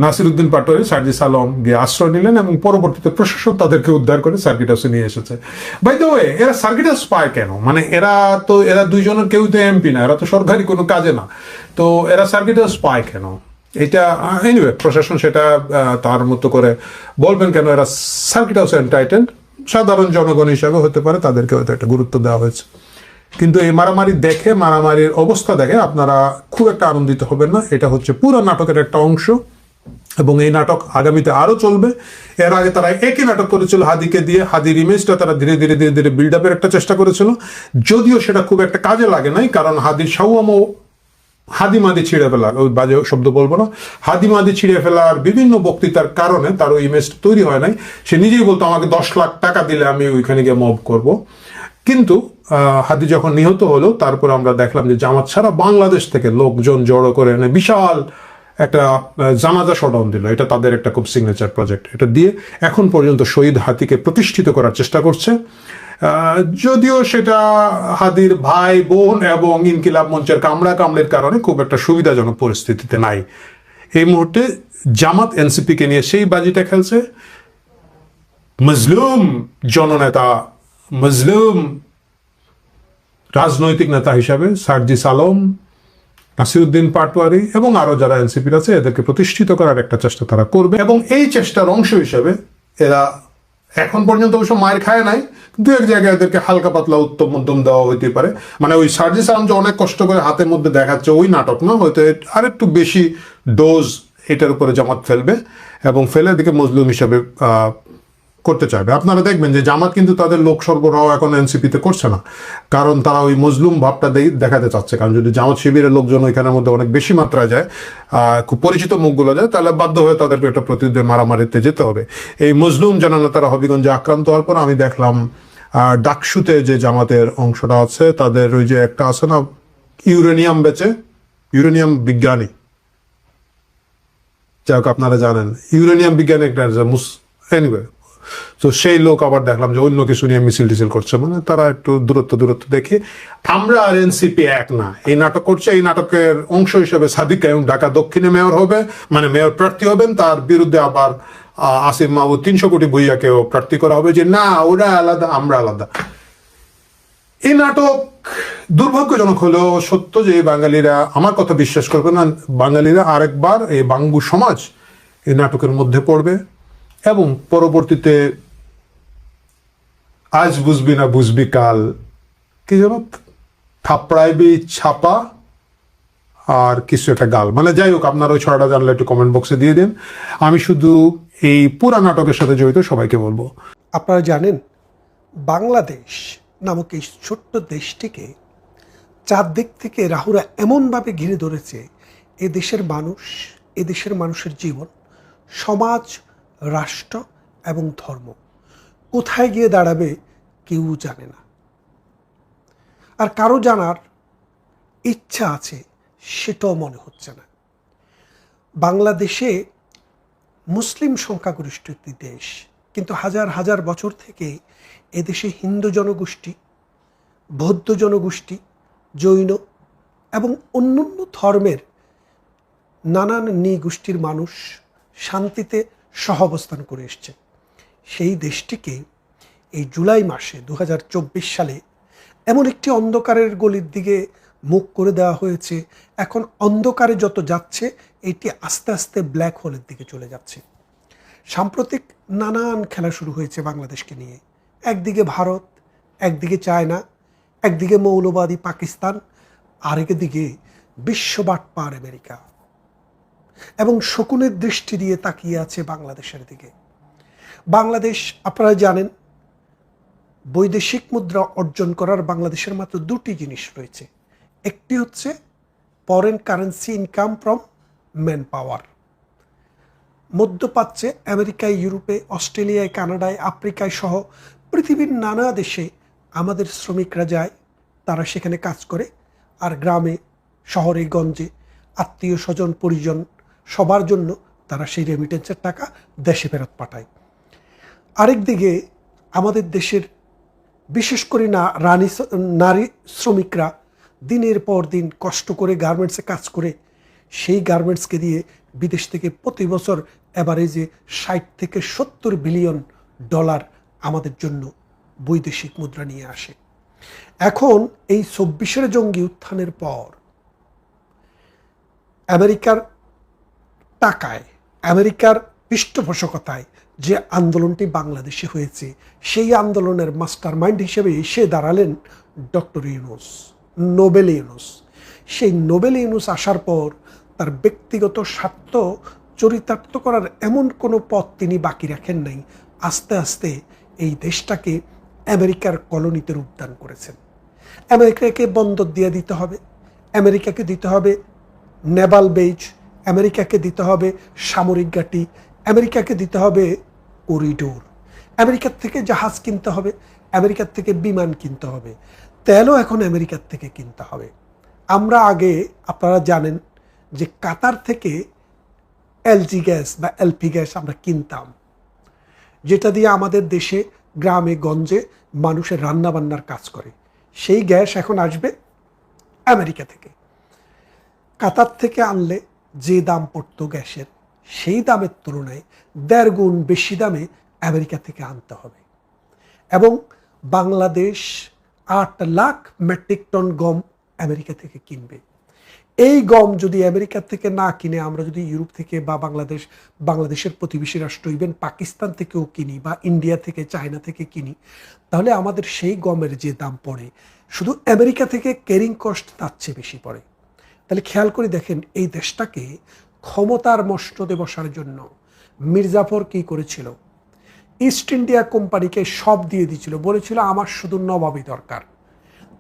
নাসিরউদ্দিন পাটোয়ারি, সার্জিস আলম গিয়ে আশ্রয় নিলেন, এবং পরবর্তীতে প্রশাসন তাদেরকে উদ্ধার করে সার্কিট হাউসে নিয়ে এসেছে। বাই দ্য ওয়ে, এরা সার্কিট হাউস পায় কেন? মানে এরা দুইজনের কেউ তো এমপি না, এরা তো সরকারি কোনো কাজে না, তো এরা সার্কিট হাউস পায় কেন? এটা এনিওয়ে প্রশাসন সেটা তার মতো করে বলবেন কেন এরা সার্কিট হাউস এন্টাইটেলড। সাধারণ জনগণ হিসাবে হতে পারে তাদেরকে হয়তো একটা গুরুত্ব দেওয়া হয়েছে। কিন্তু এই মারামারির অবস্থা দেখে আপনারা খুব একটা আনন্দিত হবেন না। এটা হচ্ছে পুরো নাটকের একটা অংশ, এবং এই নাটক আগামীতে আরো চলবে। এর আগে তারা একই নাটক করেছিল হাদিকে দিয়ে, হাদির ইমেজটা তারা ধীরে ধীরে বিল্ড আপের একটা চেষ্টা করেছিল, যদিও সেটা খুব একটা কাজে লাগে নাই, কারণ হাদির সাউয়ামও হাদিমাদি ছিঁড়ে ফেলার, ওই বাজে শব্দ বলবো না, হাদিমাদি ছিঁড়ে ফেলার বিভিন্ন বক্তৃতার কারণে তার ওই ইমেজ তৈরি হয় নাই। সে নিজেই বলতো আমাকে 10 লাখ টাকা দিলে আমি ওইখানে গিয়ে মব করব। কিন্তু হাদি যখন নিহত হলো, তারপর আমরা দেখলাম যে জামাত সারা বাংলাদেশ থেকে লোকজন জড়ো করে এনে বিশাল একটা জানাজা শোডাউন দিল। এটা তাদের একটা খুব সিগনেচার প্রজেক্ট। এটা দিয়ে এখন পর্যন্ত শহীদ হাদিকে প্রতিষ্ঠিত করার চেষ্টা করছে। যদিও সেটা হাদির ভাই বোন এবং ইনকিলাব মঞ্চের কামড়ির কারণে খুব একটা সুবিধাজনক পরিস্থিতিতে নাই। এই মুহূর্তে জামাত এনসিপিকে নিয়ে সেই বাজিটা খেলছে। মজলুম জননেতা, মজলুম রাজনৈতিক নেতা হিসাবে সার্জিস আলম, নাসিরউদ্দিন পাটোয়ারি এবং আরো যারা এনসিপির আছে, এদেরকে প্রতিষ্ঠিত করার একটা চেষ্টা তারা করবে। এবং এই চেষ্টার অংশ হিসেবে এরা এখন পর্যন্ত অবশ্য মায়ের খায় নাই, দু এক জায়গায় এদেরকে হালকা পাতলা উত্তম মধ্যম দেওয়া হইতে পারে। মানে ওই সার্জিস আলম যে অনেক কষ্ট করে হাতের মধ্যে দেখাচ্ছে ওই নাটক না, হয়তো আর একটু বেশি ডোজ এটার উপরে জামাত ফেলবে এবং ফেলে এদিকে মজলুম হিসাবে করতে চাইবে। আপনারা দেখবেন যে জামাত কিন্তু তাদের লোক সরবরাহ এখন এনসিপিতে করছে না, কারণ তারা ওই মজলুম ভাবটা দেখাতে চাচ্ছে। কারণ যদি জামাত শিবিরের লোকজন ওইখানের মধ্যে অনেক বেশি মাত্রায় যায়, খুব পরিচিত মুখগুলো যায়, তাহলে বাধ্য হয়ে তাদেরকে একটা প্রতিদ্বন্দ্বী মারামারিতে যেতে হবে। এই মজলুম জননেতারা হবিগঞ্জে আক্রান্ত হওয়ার পর আমি দেখলাম ডাকসুতে যে জামাতের অংশটা আছে, তাদের ওই যে একটা আছে না ইউরেনিয়াম বেচে, ইউরেনিয়াম বিজ্ঞানী, যাই হোক আপনারা জানেন ইউরেনিয়াম বিজ্ঞানী একটা এনিওয়ে, তো সেই লোক আবার দেখলাম যে অন্য কিছু নিয়ে মিছিল টিছিল করছে। মানে তারা একটু দূরত্ব দেখে আমরা আর এনসিপি এক না, এই নাটক করছে। এই নাটকের অংশ হিসেবে সাদিক কাইয়ুম ঢাকা দক্ষিণে মেয়র হবে, মানে মেয়র প্রার্থী হবেন। তার বিরুদ্ধে আবার আসিফ মাহমুদ 300 কোটি ভূঁইয়াকেও প্রার্থী করা হবে, যে না ওরা আলাদা আমরা আলাদা। এই নাটক দুর্ভাগ্যজনক হলেও সত্য যে বাঙালিরা, আমার কথা বিশ্বাস করবে না, বাঙালিরা আরেকবার এই বাঙ্গু সমাজ এই নাটকের মধ্যে পড়বে এবং পরবর্তীতে আজ বুঝবি না বুঝবি কাল, কি যেন থাপড়াইবি ছাপা আর কিছু একটা গাল, মানে যাই হোক আপনারা ওই ছড়াটা জানলে একটু কমেন্ট বক্সে দিয়ে দিন। আমি শুধু এই পুরা নাটকের সাথে জড়িত সবাইকে বলবো, আপনারা জানেন বাংলাদেশ নামক এই ছোট্ট দেশটিকে চারদিক থেকে রাহুরা এমনভাবে ঘিরে ধরেছে, এ দেশের মানুষ, এ দেশের মানুষের জীবন, সমাজ, রাষ্ট্র এবং ধর্ম কোথায় গিয়ে দাঁড়াবে কেউ জানে না। আর কারো জানার ইচ্ছা আছে সেটাও মনে হচ্ছে না। বাংলাদেশে মুসলিম সংখ্যাগরিষ্ঠ একটি দেশ, কিন্তু হাজার হাজার বছর থেকে এদেশে হিন্দু জনগোষ্ঠী, বৌদ্ধ জনগোষ্ঠী, জৈন এবং অন্যান্য ধর্মের নানান নৃগোষ্ঠীর মানুষ শান্তিতে সহাবস্থান করে এসছে। সেই দেশটিকে এই জুলাই মাসে 2024 সালে এমন একটি অন্ধকারের গলির দিকে মুখ করে দেওয়া হয়েছে। এখন অন্ধকারে যত যাচ্ছে এটি আস্তে আস্তে ব্ল্যাক হোলের দিকে চলে যাচ্ছে। সাম্প্রতিক নানান খেলা শুরু হয়েছে বাংলাদেশকে নিয়ে। একদিকে ভারত, একদিকে চায়না, একদিকে মৌলবাদী পাকিস্তান, আরেকদিকে বিশ্ববাটপার আমেরিকা, এবং শকুনের দৃষ্টি দিয়ে তাকিয়ে আছে বাংলাদেশের দিকে। বাংলাদেশ, আপনারা জানেন, বৈদেশিক মুদ্রা অর্জন করার বাংলাদেশের মাত্র দুটি জিনিস রয়েছে। একটি হচ্ছে foreign currency income from man power. মধ্যপ্রাচ্যে, আমেরিকায়, ইউরোপে, অস্ট্রেলিয়ায়, কানাডায়, আফ্রিকায় সহ পৃথিবীর নানা দেশে আমাদের শ্রমিকরা যায়, তারা সেখানে কাজ করে, আর গ্রামে, শহরে, গঞ্জে আত্মীয় স্বজন, পরিজন সবার জন্য তারা সেই রেমিটেন্সের টাকা দেশে ফেরত পাঠায়। আরেকদিকে আমাদের দেশের বিশেষ করে নারী শ্রমিকরা দিনের পর দিন কষ্ট করে গার্মেন্টসে কাজ করে সেই গার্মেন্টসকে দিয়ে বিদেশ থেকে প্রতি বছর অ্যাভারেজে 60 থেকে 70 বিলিয়ন ডলার আমাদের জন্য বৈদেশিক মুদ্রা নিয়ে আসে। এখন এই 24 জঙ্গি উত্থানের পর আমেরিকার টাকায়, আমেরিকার পৃষ্ঠপোষকতায় যে আন্দোলনটি বাংলাদেশে হয়েছে, সেই আন্দোলনের মাস্টার মাইন্ড হিসেবে এসে দাঁড়ালেন ডক্টর ইউনূস, নোবেল ইউনূস। সেই নোবেল ইউনূস আসার পর তার ব্যক্তিগত স্বার্থ চরিতার্থ করার এমন কোনো পথ তিনি বাকি রাখেন নাই। আস্তে আস্তে এই দেশটাকে আমেরিকার কলোনিতে রূপদান করেছেন। আমেরিকাকে বন্দর দিয়ে দিতে হবে, আমেরিকাকে দিতে হবে নেভাল বেজ, আমেরিকাকে দিতে হবে সামরিক ঘাঁটি, আমেরিকাকে দিতে হবে করিডোর, আমেরিকার থেকে জাহাজ কিনতে হবে, আমেরিকার থেকে বিমান কিনতে হবে, তেলও এখন আমেরিকার থেকে কিনতে হবে। আমরা আগে আপনারা জানেন যে কাতার থেকে এলজি গ্যাস বা এলপি গ্যাস আমরা কিনতাম, যেটা দিয়ে আমাদের দেশে গ্রামে গঞ্জে মানুষের রান্নাবান্নার কাজ করে। সেই গ্যাস এখন আসবে আমেরিকা থেকে। কাতার থেকে আনলে যে দাম পড়তো গ্যাসের, সেই দামের তুলনায় 1.5 গুণ বেশি দামে আমেরিকা থেকে আনতে হবে। এবং বাংলাদেশ 8 লাখ মেট্রিক টন গম আমেরিকা থেকে কিনবে। এই গম যদি আমেরিকা থেকে না কিনে আমরা যদি ইউরোপ থেকে বা বাংলাদেশের প্রতিবেশী রাষ্ট্র ইভেন পাকিস্তান থেকেও কিনি বা ইন্ডিয়া থেকে চায়না থেকে কিনি, তাহলে আমাদের সেই গমের যে দাম পড়ে শুধু আমেরিকা থেকে ক্যারিং কস্ট তার চেয়ে বেশি পড়ে। তাহলে খেয়াল করে দেখেন, এই দেশটাকে ক্ষমতার মসনদে বসার জন্য মির্জাফর কি করেছিল? ইস্ট ইন্ডিয়া কোম্পানিকে সব দিয়ে দিয়েছিল, বলেছিল আমার শুধু নবাবই দরকার।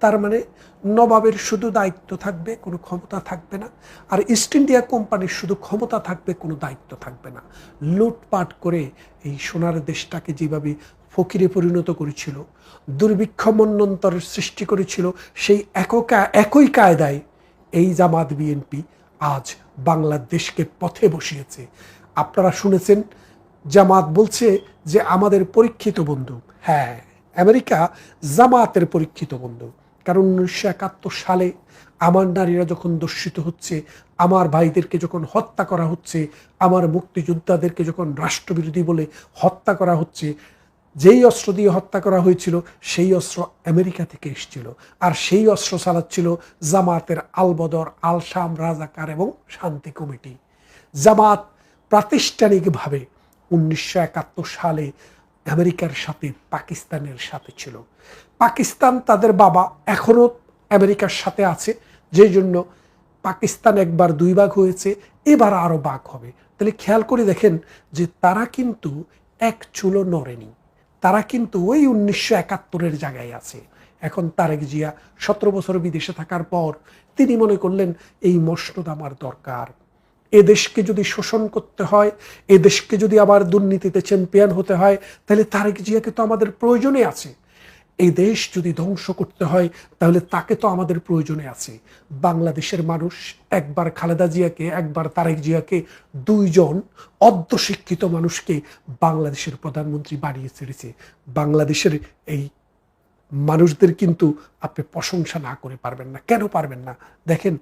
তার মানে নবাবের শুধু দায়িত্ব থাকবে, কোনো ক্ষমতা থাকবে না, আর ইস্ট ইন্ডিয়া কোম্পানির শুধু ক্ষমতা থাকবে, কোনো দায়িত্ব থাকবে না। লুটপাট করে এই সোনার দেশটাকে যেভাবে ফকিরে পরিণত করেছিল, দুর্ভিক্ষ মন্বন্তরের সৃষ্টি করেছিল, সেই একই কায়দায় এই জামাত বিএনপি আজ বাংলাদেশকে পথে বসিয়েছে। আপনারা শুনেছেন জামাত বলছে যে আমাদের পরীক্ষিত বন্ধু। হ্যাঁ, আমেরিকা জামাতের পরীক্ষিত বন্ধু। কারণ 1971 সালে আমার নারীরা যখন দর্শিত হচ্ছে, আমার ভাইদেরকে যখন হত্যা করা হচ্ছে, আমার মুক্তিযোদ্ধাদেরকে যখন রাষ্ট্রবিরোধী বলে হত্যা করা হচ্ছে, যেই অস্ত্র দিয়ে হত্যা করা হয়েছিল সেই অস্ত্র আমেরিকা থেকে এসেছিল, আর সেই অস্ত্র চালাচ্ছিল জামাতের আলবদর, আল শাম, রাজাকার এবং শান্তি কমিটি। জামাত প্রাতিষ্ঠানিকভাবে 1971 সালে আমেরিকার সাথে পাকিস্তানের সাথে ছিল। পাকিস্তান তাদের বাবা এখনও আমেরিকার সাথে আছে, যেই জন্য পাকিস্তান একবার 2 ভাগ হয়েছে, এবার আরও ভাগ হবে। তাহলে খেয়াল করে দেখেন যে তারা কিন্তু এক চুলো নড়েনি, তারা কিন্তু ওই 1971-এর জায়গায় আছে। এখন তারেক জিয়া 17 বছর বিদেশে থাকার পর তিনি মনে করলেন এই মসনদ আমার দরকার। এদেশকে যদি শোষণ করতে হয়, এদেশকে যদি আবার দুর্নীতিতে চ্যাম্পিয়ন হতে হয়, তাহলে তারেক জিয়াকে তো আমাদের প্রয়োজনে আছে। এই দেশ যদি ধ্বংস করতে হয়, তাহলে তাকে তো আমাদের প্রয়োজনে আছে। বাংলাদেশের মানুষ একবার খালেদা জিয়াকে, একবার তারেক জিয়াকে, 2 জন অর্ধশিক্ষিত মানুষকে বাংলাদেশের প্রধানমন্ত্রী বানিয়ে ছেড়েছে। বাংলাদেশের এই মানুষদের কিন্তু আপনি প্রশংসা না করে পারবেন না। কেন পারবেন না? দেখেন,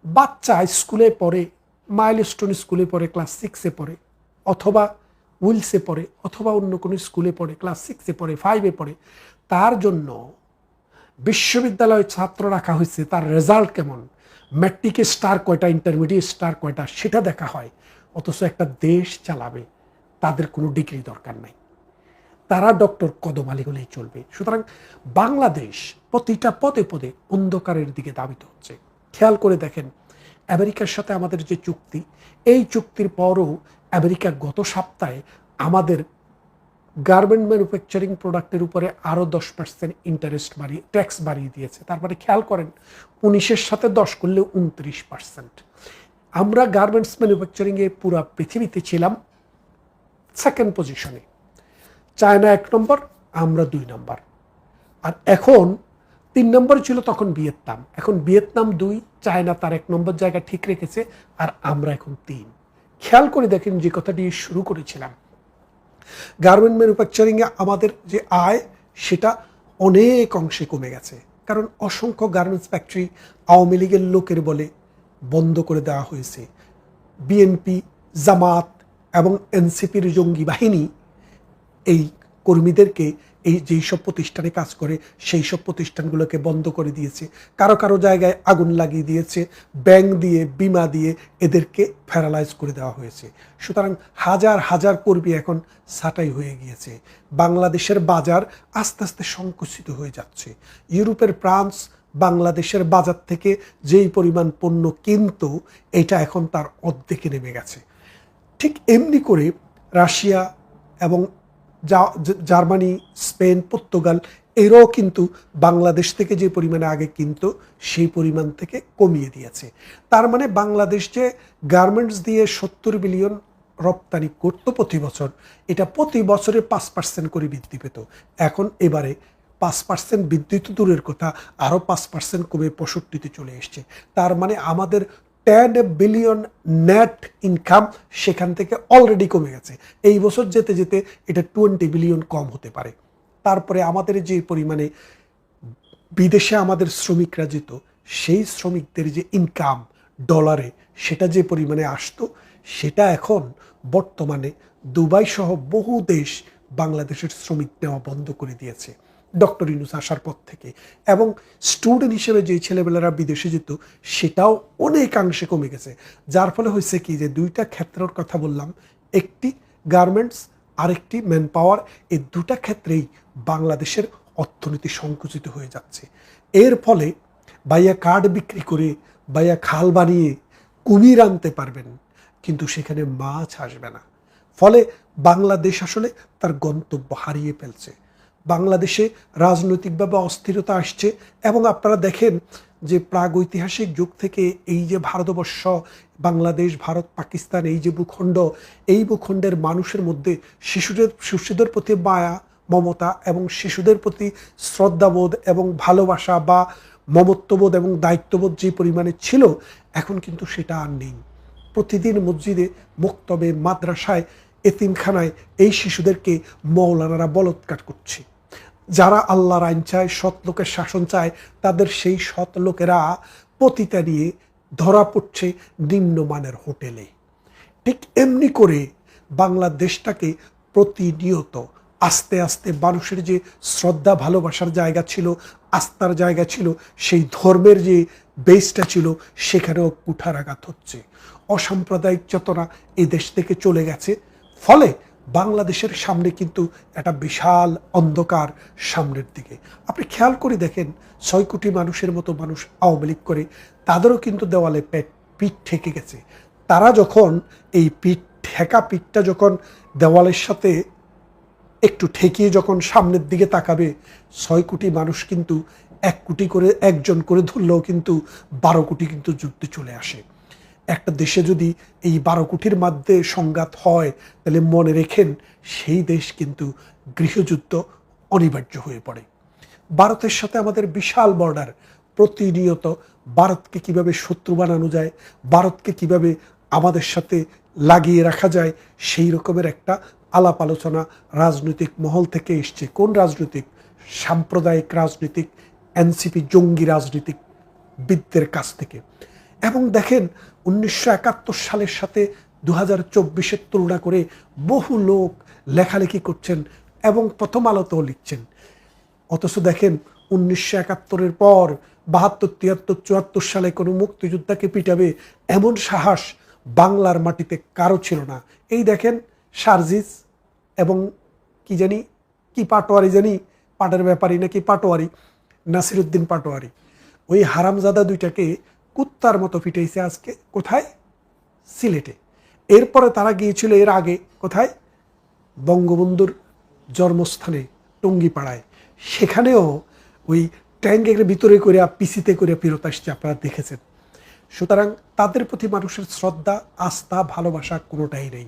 বাচ্চা স্কুলে পড়ে, মাইলস্টোন স্কুলে পড়ে, ক্লাস 6-এ পড়ে, অথবা উইলসে পড়ে, অথবা অন্য কোনো স্কুলে পড়ে, ক্লাস 6-এ পড়ে, 5-এ পড়ে, তার জন্য বিশ্ববিদ্যালয়ে ছাত্র রাখা হয়েছে, তার রেজাল্ট কেমন, ম্যাট্রিকে স্টার কয়টা, ইন্টারমিডিয়েট স্টার কয়টা, সেটা দেখা হয়। অথচ একটা দেশ চালাবে তাদের কোনো ডিগ্রি দরকার নাই, তারা ডক্টর কদম আলী হলেই চলবে। সুতরাং বাংলাদেশ প্রতিটা পদে পদে অন্ধকারের দিকে ধাবিত হচ্ছে। খেয়াল করে দেখেন, আমেরিকার সাথে আমাদের যে চুক্তি, এই চুক্তির পরও আমেরিকা গত সপ্তাহে আমাদের গার্মেন্ট ম্যানুফ্যাকচারিং প্রোডাক্টের উপরে আরও 10% ইন্টারেস্ট ট্যাক্স বাড়িয়ে দিয়েছে। তারপরে খেয়াল করেন, 19-এর সাথে 10 করলে 29%। আমরা গার্মেন্টস ম্যানুফ্যাকচারিংয়ে পুরো পৃথিবীতে ছিলাম 2nd পজিশনে, চায়না 1 নম্বর, আমরা 2 নম্বর। আর এখন 3 নম্বর ছিল তখন ভিয়েতনাম, এখন ভিয়েতনাম 2, চায়না তার 1 নম্বর জায়গা ঠিক রেখেছে, আর আমরা এখন 3। খেয়াল করে দেখেন, যে কথা দিয়ে শুরু করেছিলাম, গার্মেন্ট ম্যানুফ্যাকচারিংয়ে আমাদের যে আয় সেটা অনেক অংশে কমে গেছে। কারণ অসংখ্য গার্মেন্টস ফ্যাক্টরি আওয়ামী লীগের লোকের বলে বন্ধ করে দেওয়া হয়েছে। বিএনপি, জামাত এবং এনসিপির জঙ্গি বাহিনী এই কর্মীদেরকে এই যেই সব প্রতিষ্ঠানে কাজ করে সেই সব প্রতিষ্ঠানগুলোকে বন্ধ করে দিয়েছে, কারো কারো জায়গায় আগুন লাগিয়ে দিয়েছে, ব্যাংক দিয়ে, বিমা দিয়ে এদেরকে প্যারালাইজ করে দেওয়া হয়েছে। সুতরাং হাজার হাজার কর্মী এখন ছাঁটাই হয়ে গিয়েছে। বাংলাদেশের বাজার আস্তে আস্তে সংকুচিত হয়ে যাচ্ছে। ইউরোপের ফ্রান্স বাংলাদেশের বাজার থেকে যেই পরিমাণ পণ্য কিনতো, এটা এখন তার অর্ধেকে নেমে গেছে। ঠিক এমনি করে রাশিয়া এবং জার্মানি, স্পেন, পর্তুগাল এরাও কিন্তু বাংলাদেশ থেকে যে পরিমাণে আগে কিনতো সেই পরিমাণ থেকে কমিয়ে দিয়েছে। তার মানে বাংলাদেশ যে গার্মেন্টস দিয়ে 70 বিলিয়ন রপ্তানি করতো প্রতি বছর, এটা প্রতি বছরে 5% করে বৃদ্ধি পেত। এখন এবারে 5% বৃদ্ধি তো দূরের কথা, আরও 5% কমে 65-তে চলে এসছে। তার মানে আমাদের 10 বিলিয়ন নেট ইনকাম সেখান থেকে অলরেডি কমে গেছে। এই বছর যেতে যেতে এটা 20 বিলিয়ন কম হতে পারে। তারপরে আমাদের যে পরিমাণে বিদেশে আমাদের শ্রমিকরা যেত, সেই শ্রমিকদের যে ইনকাম ডলারে সেটা যে পরিমাণে আসতো, সেটা এখন বর্তমানে দুবাই সহ বহু দেশ বাংলাদেশের শ্রমিক নেওয়া বন্ধ করে দিয়েছে ডক্টর ইউনূস আসার পর থেকে। এবং স্টুডেন্ট হিসেবে যে ছেলেবেলারা বিদেশে যেত সেটাও অনেকাংশে কমে গেছে। যার ফলে হয়েছে কি, যে দুইটা ক্ষেত্রের কথা বললাম, একটি গার্মেন্টস আরেকটি ম্যান পাওয়ার, এই দুটা ক্ষেত্রেই বাংলাদেশের অর্থনীতি সংকুচিত হয়ে যাচ্ছে। এর ফলে বাইয়া কার্ড বিক্রি করে বাইয়া খাল বানিয়ে কুমির আনতে পারবেন, কিন্তু সেখানে মাছ আসবে না। ফলে বাংলাদেশ আসলে তার গন্তব্য হারিয়ে ফেলছে। বাংলাদেশে রাজনৈতিকভাবে অস্থিরতা আসছে এবং আপনারা দেখেন যে প্রাগৈতিহাসিক যুগ থেকে এই যে ভারতবর্ষ, বাংলাদেশ, ভারত, পাকিস্তান, এই যে ভূখণ্ড, এই ভূখণ্ডের মানুষের মধ্যে শিশুদের প্রতি মায়া, মমতা এবং শিশুদের প্রতি শ্রদ্ধাবোধ এবং ভালোবাসা বা মমত্ববোধ এবং দায়িত্ববোধ যে পরিমাণে ছিল, এখন কিন্তু সেটা আর নেই। প্রতিদিন মসজিদে, মক্তবে, মাদ্রাসায়, এতিমখানায় এই শিশুদেরকে মৌলানারা বলৎকার করছে। যারা আল্লাহর আইন চায়, সৎ লোকের শাসন চায়, তাদের সেই সৎ লোকেরা পতিতা নিয়ে ধরা পড়ছে নিম্নমানের হোটেলে। ঠিক এমনি করে বাংলাদেশটাকে প্রতিনিয়ত আস্তে আস্তে মানুষের যে শ্রদ্ধা ভালোবাসার জায়গা ছিল, আস্থার জায়গা ছিল, সেই ধর্মের যে বেসটা ছিল, সেখানেও কুঠারাঘাত হচ্ছে। অসাম্প্রদায়িক চেতনা এই দেশ থেকে চলে গেছে। ফলে বাংলাদেশের সামনে কিন্তু একটা বিশাল অন্ধকার সামনের দিকে। আপনি খেয়াল করে দেখেন, 6 কোটি মানুষের মতো মানুষ আওয়ামী লীগ করে, তাদেরও কিন্তু দেওয়ালে পিঠ ঠেকে গেছে। তারা যখন এই পিঠটা যখন দেওয়ালের সাথে একটু ঠেকিয়ে যখন সামনের দিকে তাকাবে, 6 কোটি মানুষ কিন্তু 1 কোটি করে, একজন করে ধরলেও কিন্তু 12 কোটি কিন্তু যুদ্ধে চলে আসে। একটা দেশে যদি এই 12 কোটির মধ্যে সংঘাত হয়, তাহলে মনে রেখেন সেই দেশ কিন্তু গৃহযুদ্ধ অনিবার্য হয়ে পড়ে। ভারতের সাথে আমাদের বিশাল বর্ডার, প্রতিনিয়ত ভারতকে কিভাবে শত্রু বানানো যায়, ভারতকে কিভাবে আমাদের সাথে লাগিয়ে রাখা যায়, সেই রকমের একটা আলাপ আলোচনা রাজনৈতিক মহল থেকে এসছে। কোন রাজনৈতিক? সাম্প্রদায়িক রাজনীতিক, এনসিপি জঙ্গি রাজনীতিক বিদদের কাছ থেকে। এবং দেখেন 1971 সালের সাথে 2024-এর তুলনা করে বহু লোক লেখালেখি করছেন এবং প্রথম আলোতেও লিখছেন। অথচ দেখেন 1971-এর পর 72, 73, 74 সালে কোনো মুক্তিযোদ্ধাকে পিটাবে এমন সাহস বাংলার মাটিতে কারো ছিল না। এই দেখেন সার্জিস এবং কি পাটোয়ারি জানি, পাটের ব্যাপারী নাকি পাটোয়ারি, নাসিরুদ্দিন পাটোয়ারি, ওই হারামজাদা দুইটাকে কুত্তার মতো পিটাইছে আজকে। কোথায়? সিলেটে। এরপরে তারা গিয়েছিল এর আগে কোথায়? বঙ্গবন্ধুর জন্মস্থানে টঙ্গিপাড়ায়। সেখানেও ওই ট্যাঙ্কের ভিতরে করে পিসিতে করে ফেরত আসছে, আপনারা দেখেছেন। সুতরাং তাদের প্রতি মানুষের শ্রদ্ধা, আস্থা, ভালোবাসা কোনোটাই নেই।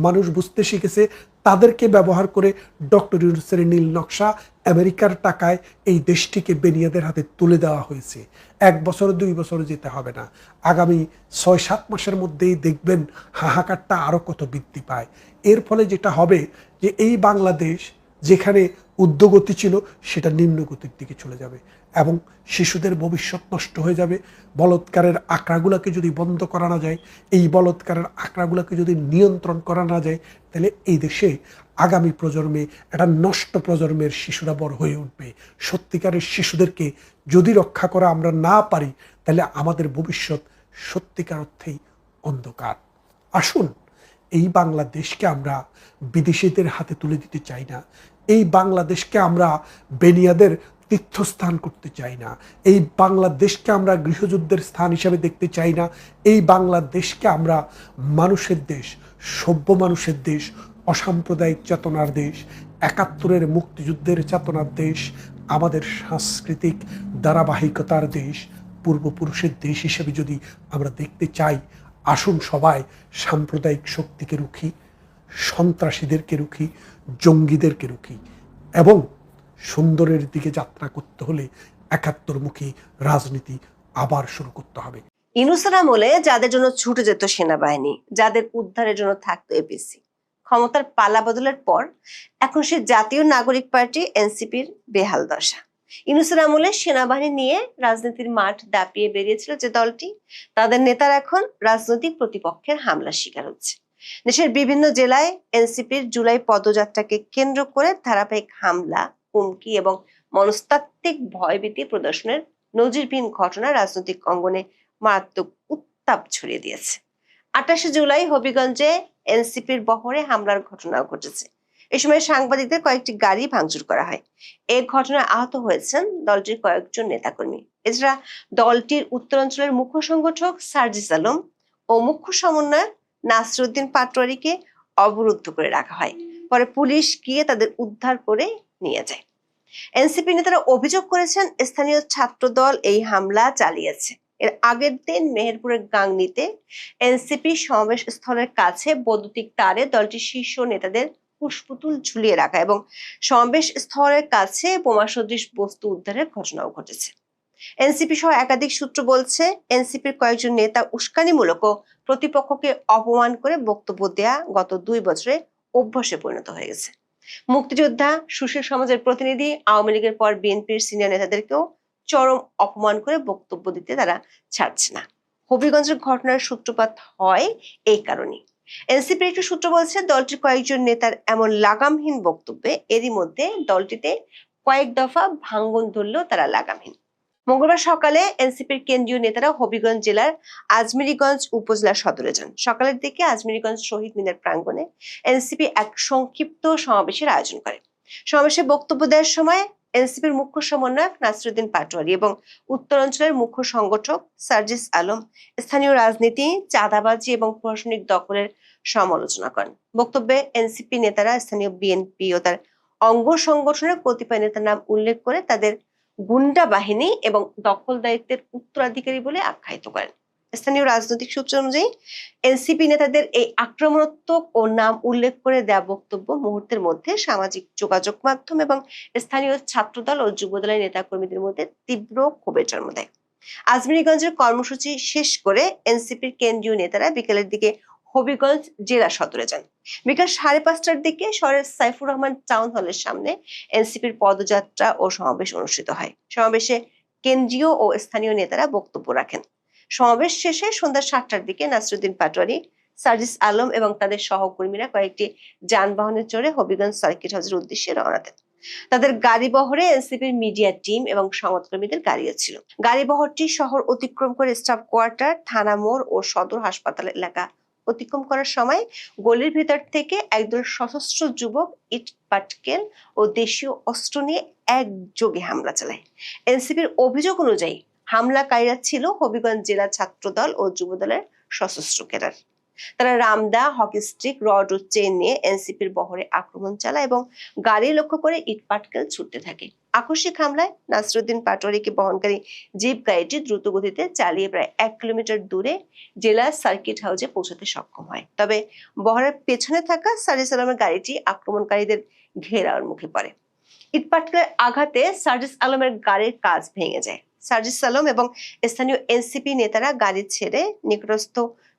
মানুষ বুঝতে শিখেছে তাদেরকে ব্যবহার করে ডক্টর ইউনূসের নীল নকশা, আমেরিকার টাকায় এই দেশটিকে বেনিয়াদের হাতে তুলে দেওয়া হয়েছে। 1 বছর 2 বছর যেতে হবে না, আগামী 6-7 মাসের মধ্যেই দেখবেন হাহাকারটা আরও কত বৃদ্ধি পায়। এর ফলে যেটা হবে যে এই বাংলাদেশ যেখানে উদ্যোগতি ছিল সেটা নিম্নগতির দিকে চলে যাবে এবং শিশুদের ভবিষ্যৎ নষ্ট হয়ে যাবে। বলৎকারের আঁকড়াগুলোকে যদি বন্ধ করা না যায়, এই বলৎকারের আঁকড়াগুলোকে যদি নিয়ন্ত্রণ করা না যায়, তাহলে এই দেশে আগামী প্রজন্মে একটা নষ্ট প্রজন্মের শিশুরা বড় হয়ে উঠবে। সত্যিকারের শিশুদেরকে যদি রক্ষা করা আমরা না পারি, তাহলে আমাদের ভবিষ্যৎ সত্যিকার অর্থেই অন্ধকার। আসুন, এই বাংলাদেশকে আমরা বিদেশিদের হাতে তুলে দিতে চাই না। এই বাংলাদেশকে আমরা বেনিয়াদের তীর্থস্থান করতে চাই না। এই বাংলাদেশকে আমরা গৃহযুদ্ধের স্থান হিসাবে দেখতে চাই না। এই বাংলাদেশকে আমরা মানুষের দেশ, সভ্য মানুষের দেশ, অসাম্প্রদায়িক চেতনার দেশ, 71-এর মুক্তিযুদ্ধের চেতনার দেশ, আমাদের সাংস্কৃতিক ধারাবাহিকতার দেশ, পূর্বপুরুষের দেশ হিসেবে যদি আমরা দেখতে চাই, আসুন সবাই সাম্প্রদায়িক শক্তিকে রুখি, সন্ত্রাসীদেরকে রুখি, জঙ্গিদেরকে রুখি এবং সুন্দরের দিকে যাত্রা করতে হলে একাত্তরমুখী রাজনীতি আবার শুরু করতে হবে। ইউনূসের আমলে যাদের জন্য ছুটে যেত সেনাবাহিনী, যাদের উদ্ধারের জন্য থাকতো এপিসি, ক্ষমতার পালা বদলের পর এখন সে জাতীয় নাগরিক পার্টি এনসিপির বেহাল দশা। ইউনূসের আমলে সেনাবাহিনী নিয়ে রাজনীতির মাঠ দাপিয়ে বেরিয়েছিল যে দলটি, তাদের নেতারা এখন রাজনৈতিক প্রতিপক্ষের হামলার শিকার হচ্ছে। দেশের বিভিন্ন জেলায় এনসিপির জুলাই পদযাত্রাকে কেন্দ্র করে ধারাবাহিক হামলা, হুমকি এবং মনস্তাত্ত্বিক ভয়ভীতি প্রদর্শনের নজিরবিহীন ঘটনা রাজনৈতিক অঙ্গনে মারাত্মক উত্তাপ ছড়িয়ে দিয়েছে। 28 জুলাই হবিগঞ্জে এনসিপির বহরে হামলার ঘটনাও ঘটেছে। এ সময় সাংবাদিকদের কয়েকটি গাড়ি ভাঙচুর করা হয়। এই ঘটনায় আহত হয়েছেন দলটির কয়েকজন নেতাকর্মী। এছাড়া দলটির উত্তরাঞ্চলের মুখ্য সংগঠক সার্জিস আলম ও মুখ্য সমন্বয়ক নাসিরউদ্দিন পাটোয়ারীকে অবরুদ্ধ করে রাখা হয়। পরে পুলিশ গিয়ে তাদের উদ্ধার করে নিয়ে যায়। এনসিপি নেতারা অভিযোগ করেছেন স্থানীয় ছাত্র দল এই হামলা চালিয়েছে। এর আগের দিন মেহেরপুরের গাংনীতে এনসিপি সমাবেশ স্থলের কাছে বৈদ্যুতিক তারে দলটির শীর্ষ নেতাদের পুষ্পতুল ঝুলিয়ে রাখা এবং সমাবেশ স্থলের কাছে বোমা সদৃশ বস্তু উদ্ধারের ঘটনাও ঘটেছে। এনসিপি সহ একাধিক সূত্র বলছে, এনসিপির কয়েকজন নেতা উস্কানিমূলক ও প্রতিপক্ষকে অপমান করে বক্তব্য দেয়া গত 2 বছরে অভ্যাসে পরিণত হয়ে গেছে। মুক্তিযোদ্ধা, সুশীল সমাজের প্রতিনিধি, আওয়ামী লীগের পর বিএনপির সিনিয়র নেতাদেরকেও চরম অপমান করে বক্তব্য দিতে তারা ছাড়ছে না। হবিগঞ্জের ঘটনার সূত্রপাত হয় এই কারণেই। এনসিপির একটি সূত্র বলছে, দলটির কয়েকজন নেতার এমন লাগামহীন বক্তব্যে এরই মধ্যে দলটিতে কয়েক দফা ভাঙ্গন ধরলেও তারা লাগামহীন। মঙ্গলবার সকালে এনসিপির কেন্দ্রীয় নেতারা হবিগঞ্জ জেলার আজমিরীগঞ্জ উপজেলা সদরে যান। সকালের দিকে আজমিরীগঞ্জ শহীদ মিনার প্রাঙ্গণে এনসিপি এক সংক্ষিপ্ত সমাবেশের আয়োজন করে। সমাবেশে বক্তব্য দেওয়ার সময় এনসিপির মুখ্য সমন্বয়ক নাসিরউদ্দিন পাটোয়ারী এবং উত্তরাঞ্চলের মুখ্য সংগঠক সার্জিস আলম স্থানীয় রাজনীতি, চাঁদাবাজি এবং প্রশাসনিক দখলের সমালোচনা করেন। বক্তব্যে এনসিপি নেতারা স্থানীয় বিএনপি ও তার অঙ্গ সংগঠনের কতিপয় নেতার নাম উল্লেখ করে তাদের গুন্ডা বাহিনী এবং দখলদারিত্বের উত্তরাধিকারী বলে আখ্যায়িত করেন। স্থানীয় রাজনৈতিক সূত্র অনুযায়ী এনসিপি নেতাদের এই আক্রমণাত্মক ও নাম উল্লেখ করে দেয়া বক্তব্য মুহূর্তের মধ্যে সামাজিক যোগাযোগ মাধ্যম এবং স্থানীয় ছাত্রদল ও যুবদলের নেতাকর্মীদের মধ্যে তীব্র ক্ষোভের জন্ম দেয়। আজমিরীগঞ্জের কর্মসূচি শেষ করে এনসিপির কেন্দ্রীয় নেতারা বিকেলের দিকে হবিগঞ্জ জেলা সদরে যান। বিকাল 5:30টার দিকে শহরের সাইফুর রহমান টাউন হলের সামনে এনসিপির পদযাত্রা ও সমাবেশ অনুষ্ঠিত হয়। সমাবেশে কেন্দ্রীয় ও স্থানীয় নেতারা বক্তব্য রাখেন। সমাবেশ শেষে সন্ধ্যা 7টার দিকে নাসিরউদ্দিন পাটোয়ারী, সার্জিস আলম এবং তাদের সহকর্মীরা কয়েকটি যানবাহনে চড়ে হবিগঞ্জ সার্কিট হাউসের উদ্দেশ্যে রওনা দেন। তাদের গাড়ি বহরে এনসিপির মিডিয়া টিম এবং সংবাদকর্মীদের গাড়িও ছিল। গাড়ি বহরটি শহর অতিক্রম করে স্টাফ কোয়ার্টার, থানা মোড় ও সদর হাসপাতাল এলাকা অতিক্রম করার সময় গলির ভেতর থেকে একদল সশস্ত্র যুবক ইট পাটকেল ও দেশীয় অস্ত্র নিয়ে একযোগে হামলা চালায়। এনসিপির অভিযোগ অনুযায়ী হামলাকারীরা ছিল হবিগঞ্জ জেলা ছাত্রদল ও যুবদলের সশস্ত্র ক্যাডার। তারা রামদা, হকি স্টিক, রড ও চেন নিয়ে এনসিপির বহরে আক্রমণ চালায় এবং গাড়ি লক্ষ্য করে ইট পাটকেল ছুটতে থাকে। আকস্মিক হামলায় নাসিরউদ্দিন পাটোয়ারীকে বহনকারী জিপ গাড়িটি দ্রুত গতিতে চালিয়ে প্রায় 1 কিলোমিটার দূরে জেলা সার্কিট হাউসে পৌঁছাতে সক্ষম হয়। তবে বহরের পেছনে থাকা সার্জিস আলমের গাড়িটি আক্রমণকারীদের ঘেরাওর মুখে পড়ে। ইট পাটকেলের আঘাতে সার্জিস আলমের গাড়ির কাঁচ ভেঙে যায়। সার্জিস আলম এবং স্থানীয় এনসিপি নেতারা গাড়ি ছেড়ে নিকটস্থ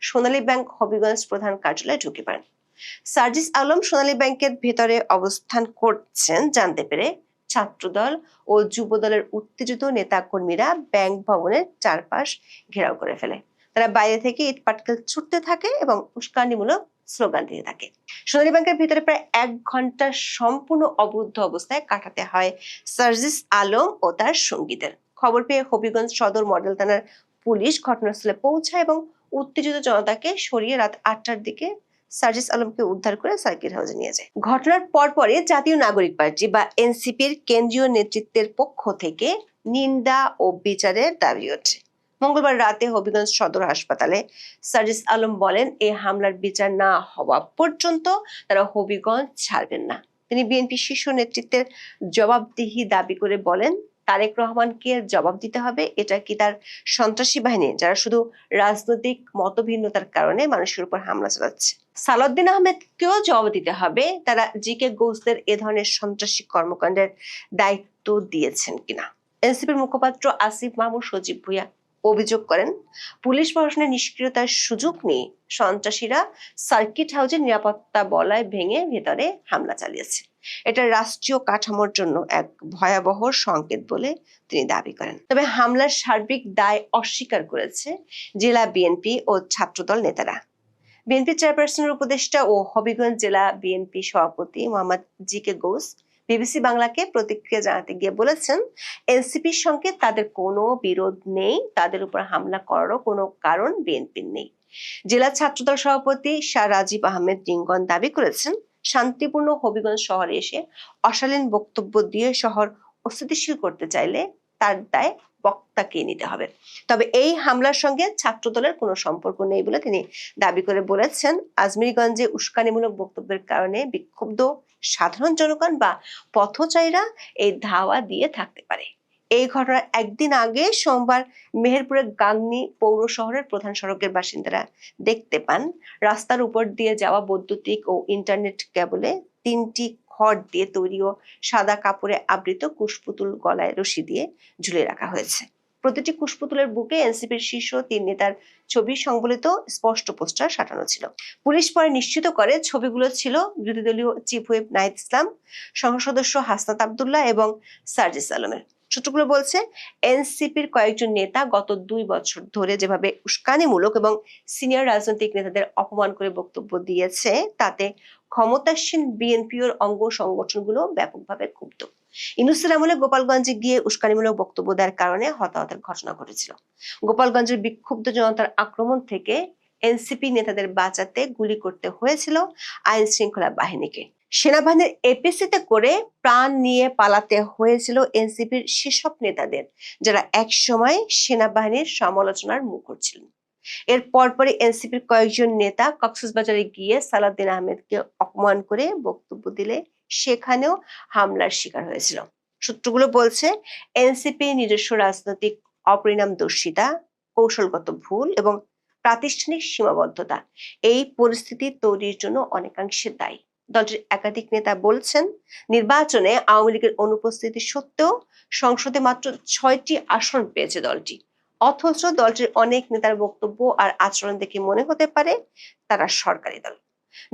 সোনালী ব্যাংক হবিগঞ্জ প্রধান কার্যালয়ে ঢুকে পড়েন। সার্জিস আলম সোনালী ব্যাংকের ভেতরে অবস্থান করছেন জানতে পেরে ছাত্রদল ও যুবদলের উত্তেজিত নেতা কর্মীরা ব্যাংক ভবনের চারপাশ ঘেরাও করে ফেলে। তারা বাইরে থেকে ইট পাটকেল ছুটতে থাকে এবং উস্কানিমূলক স্লোগান দিতে থাকে। সোনালী ব্যাংকের ভিতরে প্রায় 1 ঘন্টা সম্পূর্ণ অবরুদ্ধ অবস্থায় কাটাতে হয় সার্জিস আলম ও তার সঙ্গীদের। খবর পেয়ে হবিগঞ্জ সদর মডেল থানার পুলিশ ঘটনাস্থলে পৌঁছায় এবং উত্তেজিত জনতাকে সরিয়ে রাত 8টার দিকে সার্জিস আলমকে উদ্ধার করে সার্কিট হাউসে নিয়ে যায়। ঘটনার পরপরই জাতীয় নাগরিক পার্টি বা এনসিপির কেন্দ্রীয় নেতৃত্বের পক্ষ থেকে নিন্দা ও বিচারের দাবি ওঠে। মঙ্গলবার রাতে হবিগঞ্জ সদর হাসপাতালে সার্জিস আলম বলেন, এই হামলার বিচার না হওয়া পর্যন্ত তারা হবিগঞ্জ ছাড়বেন না। তিনি বিএনপি শীর্ষ নেতৃত্বের জবাবদিহি দাবি করে বলেন, তারেক রহমানকে জবাব দিতে হবে। এটা কি তার সন্ত্রাসী বাহিনী যারা শুধু রাজনৈতিক মতভিন্নতার কারণে মানুষের উপর হামলা চালাচ্ছে? সালাউদ্দিন আহমেদকেও জবাব দিতে হবে, তারা জিকে গৌসদের এ ধরনের সন্ত্রাসী কর্মকাণ্ডের দায়িত্ব দিয়েছেন কিনা। এনসিপির মুখপাত্র আসিফ মাহমুদ সজীব ভুঁইয়া অভিযোগ করেন, পুলিশ প্রশাসনের নিষ্ক্রিয়তার সুযোগ নিয়ে সন্ত্রাসীরা সার্কিট হাউসের নিরাপত্তা বলয় ভেঙে ভেতরে হামলা চালিয়েছে। এটা রাষ্ট্রীয় কাঠামোর জন্য এক ভয়াবহ সংকেত বলে তিনি দাবি করেন। তবে হামলার সার্বিক দায় অস্বীকার করেছে জেলা বিএনপি ও ছাত্রদল নেতারা। বিএনপি চেয়ারপারসনের উপদেষ্টা ও হবিগঞ্জ জেলা বিএনপি সভাপতি মোহাম্মদ জিকে গৌস বিবিসি বাংলাকে প্রতিক্রিয়া জানাতে গিয়ে বলেছেন, এনসিপির সঙ্গে তাদের কোনো বিরোধ নেই, তাদের উপর হামলা করারও কোনো কারণ বিএনপির নেই। জেলা ছাত্রদল সভাপতি শাহ রাজীব আহমেদ রিঙ্গন দাবি করেছেন, শান্তিপূর্ণ হবিগঞ্জ শহরে এসে অশালীন বক্তব্য দিয়ে শহর অস্থিতিশীল করতে চাইলে তার দায় বক্তাকে নিতে হবে। তবে এই হামলার সঙ্গে ছাত্রদলের কোনো সম্পর্ক নেই বলে তিনি দাবি করে বলেছেন, আজমিরগঞ্জে উস্কানিমূলক বক্তব্যের কারণে বিক্ষুব্ধ সাধারণ জনগণ বা পথচারীরা এই ধাওয়া দিয়ে থাকতে পারে। এই ঘটনার একদিন আগে সোমবার মেহেরপুরের গাংনী পৌর শহরের প্রধান সড়কের বাসিন্দারা দেখতে পান রাস্তার উপর দিয়ে যাওয়া বৈদ্যুতিক ও ইন্টারনেট কেবলে 3টি খড় দিয়ে তৈরি ও সাদা কাপড়ে আবৃত কুশপুতুল গলায় রশি দিয়ে ঝুলিয়ে রাখা হয়েছে। প্রতিটি কুশপুতুলের বুকে এনসিপির শীর্ষ 3 নেতার ছবি সংবলিত স্পষ্ট পোস্টার সাঁটানো ছিল। পুলিশ পরে নিশ্চিত করে ছবিগুলো ছিল বিরোধী দলীয় চিফ হুইপ নাহিদ ইসলাম, সংসদ সদস্য হাসনাত আব্দুল্লাহ এবং সার্জিস আলমের। সূত্রগুলো বলছে, এনসিপির কয়েকজন নেতা গত 2 বছর ধরে যেভাবে উস্কানিমূলক এবং সিনিয়র রাজনৈতিক নেতাদের অপমান করে বক্তব্য দিয়েছে, তাতে ক্ষমতাসীন বিএনপির অঙ্গ সংগঠনগুলো ব্যাপকভাবে ক্ষুব্ধ। ইউনূসের আমলে গোপালগঞ্জে গিয়ে উস্কানিমূলক বক্তব্য দেওয়ার কারণে হতাহতের ঘটনা ঘটেছিল। গোপালগঞ্জের বিক্ষুব্ধ জনতার আক্রমণ থেকে এনসিপি নেতাদের বাঁচাতে গুলি করতে হয়েছিল আইন শৃঙ্খলা বাহিনীকে। সেনাবাহিনীর এপিসিতে করে প্রাণ নিয়ে পালাতে হয়েছিল এনসিপির সেসব নেতাদের যারা একসময় সেনাবাহিনীর সমালোচনার মুখর ছিলেন। এর পরপরই এনসিপির কয়েকজন নেতা কক্সবাজারে গিয়ে সালাউদ্দিন আহমেদকে অপমান করে বক্তব্য দিলে সেখানেও হামলার শিকার হয়েছিল। সূত্রগুলো বলছে, এনসিপি নিজস্ব রাজনৈতিক অপরিণামদর্শিতা, কৌশলগত ভুল এবং প্রাতিষ্ঠানিক সীমাবদ্ধতা এই পরিস্থিতি তৈরির জন্য অনেকাংশে দায়ী। দলটির একাধিক নেতা বলছেন, নির্বাচনে আওয়ামী লীগের অনুপস্থিতি সত্ত্বেও সংসদে মাত্র 6টি আসন পেয়েছে দলটি। অথচ দলটির অনেক নেতার বক্তব্য আর আচরণ দেখে মনে হতে পারে তারা সরকারি দল।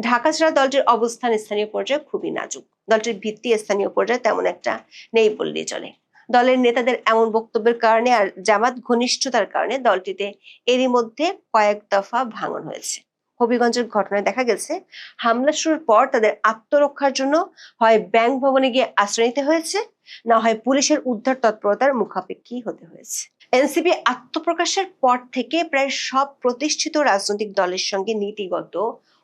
ঢাকা ছাড়া দলটির অবস্থান স্থানীয় পর্যায়ে খুবই নাজুক। দলটির ভিত্তি স্থানীয় পর্যায়ে তেমন একটা নেই বললেই চলে। দলের নেতাদের এমন বক্তব্যের কারণে আর জামাত ঘনিষ্ঠতার কারণে দলটিতে এরই মধ্যে কয়েক দফা ভাঙন হয়েছে। হবিগঞ্জের ঘটনায় দেখা গেছে, হামলা শুরুর পর তাদের আত্মরক্ষার জন্য হয় ব্যাংক ভবনে গিয়ে আশ্রয় নিতে হয়েছে, না হয় পুলিশের উদ্ধার তৎপরতার মুখাপেক্ষি হতে হয়েছে। এনসিপি আত্মপ্রকাশের পর থেকে প্রায় সব প্রতিষ্ঠিত রাজনৈতিক দলের সঙ্গে নীতিগত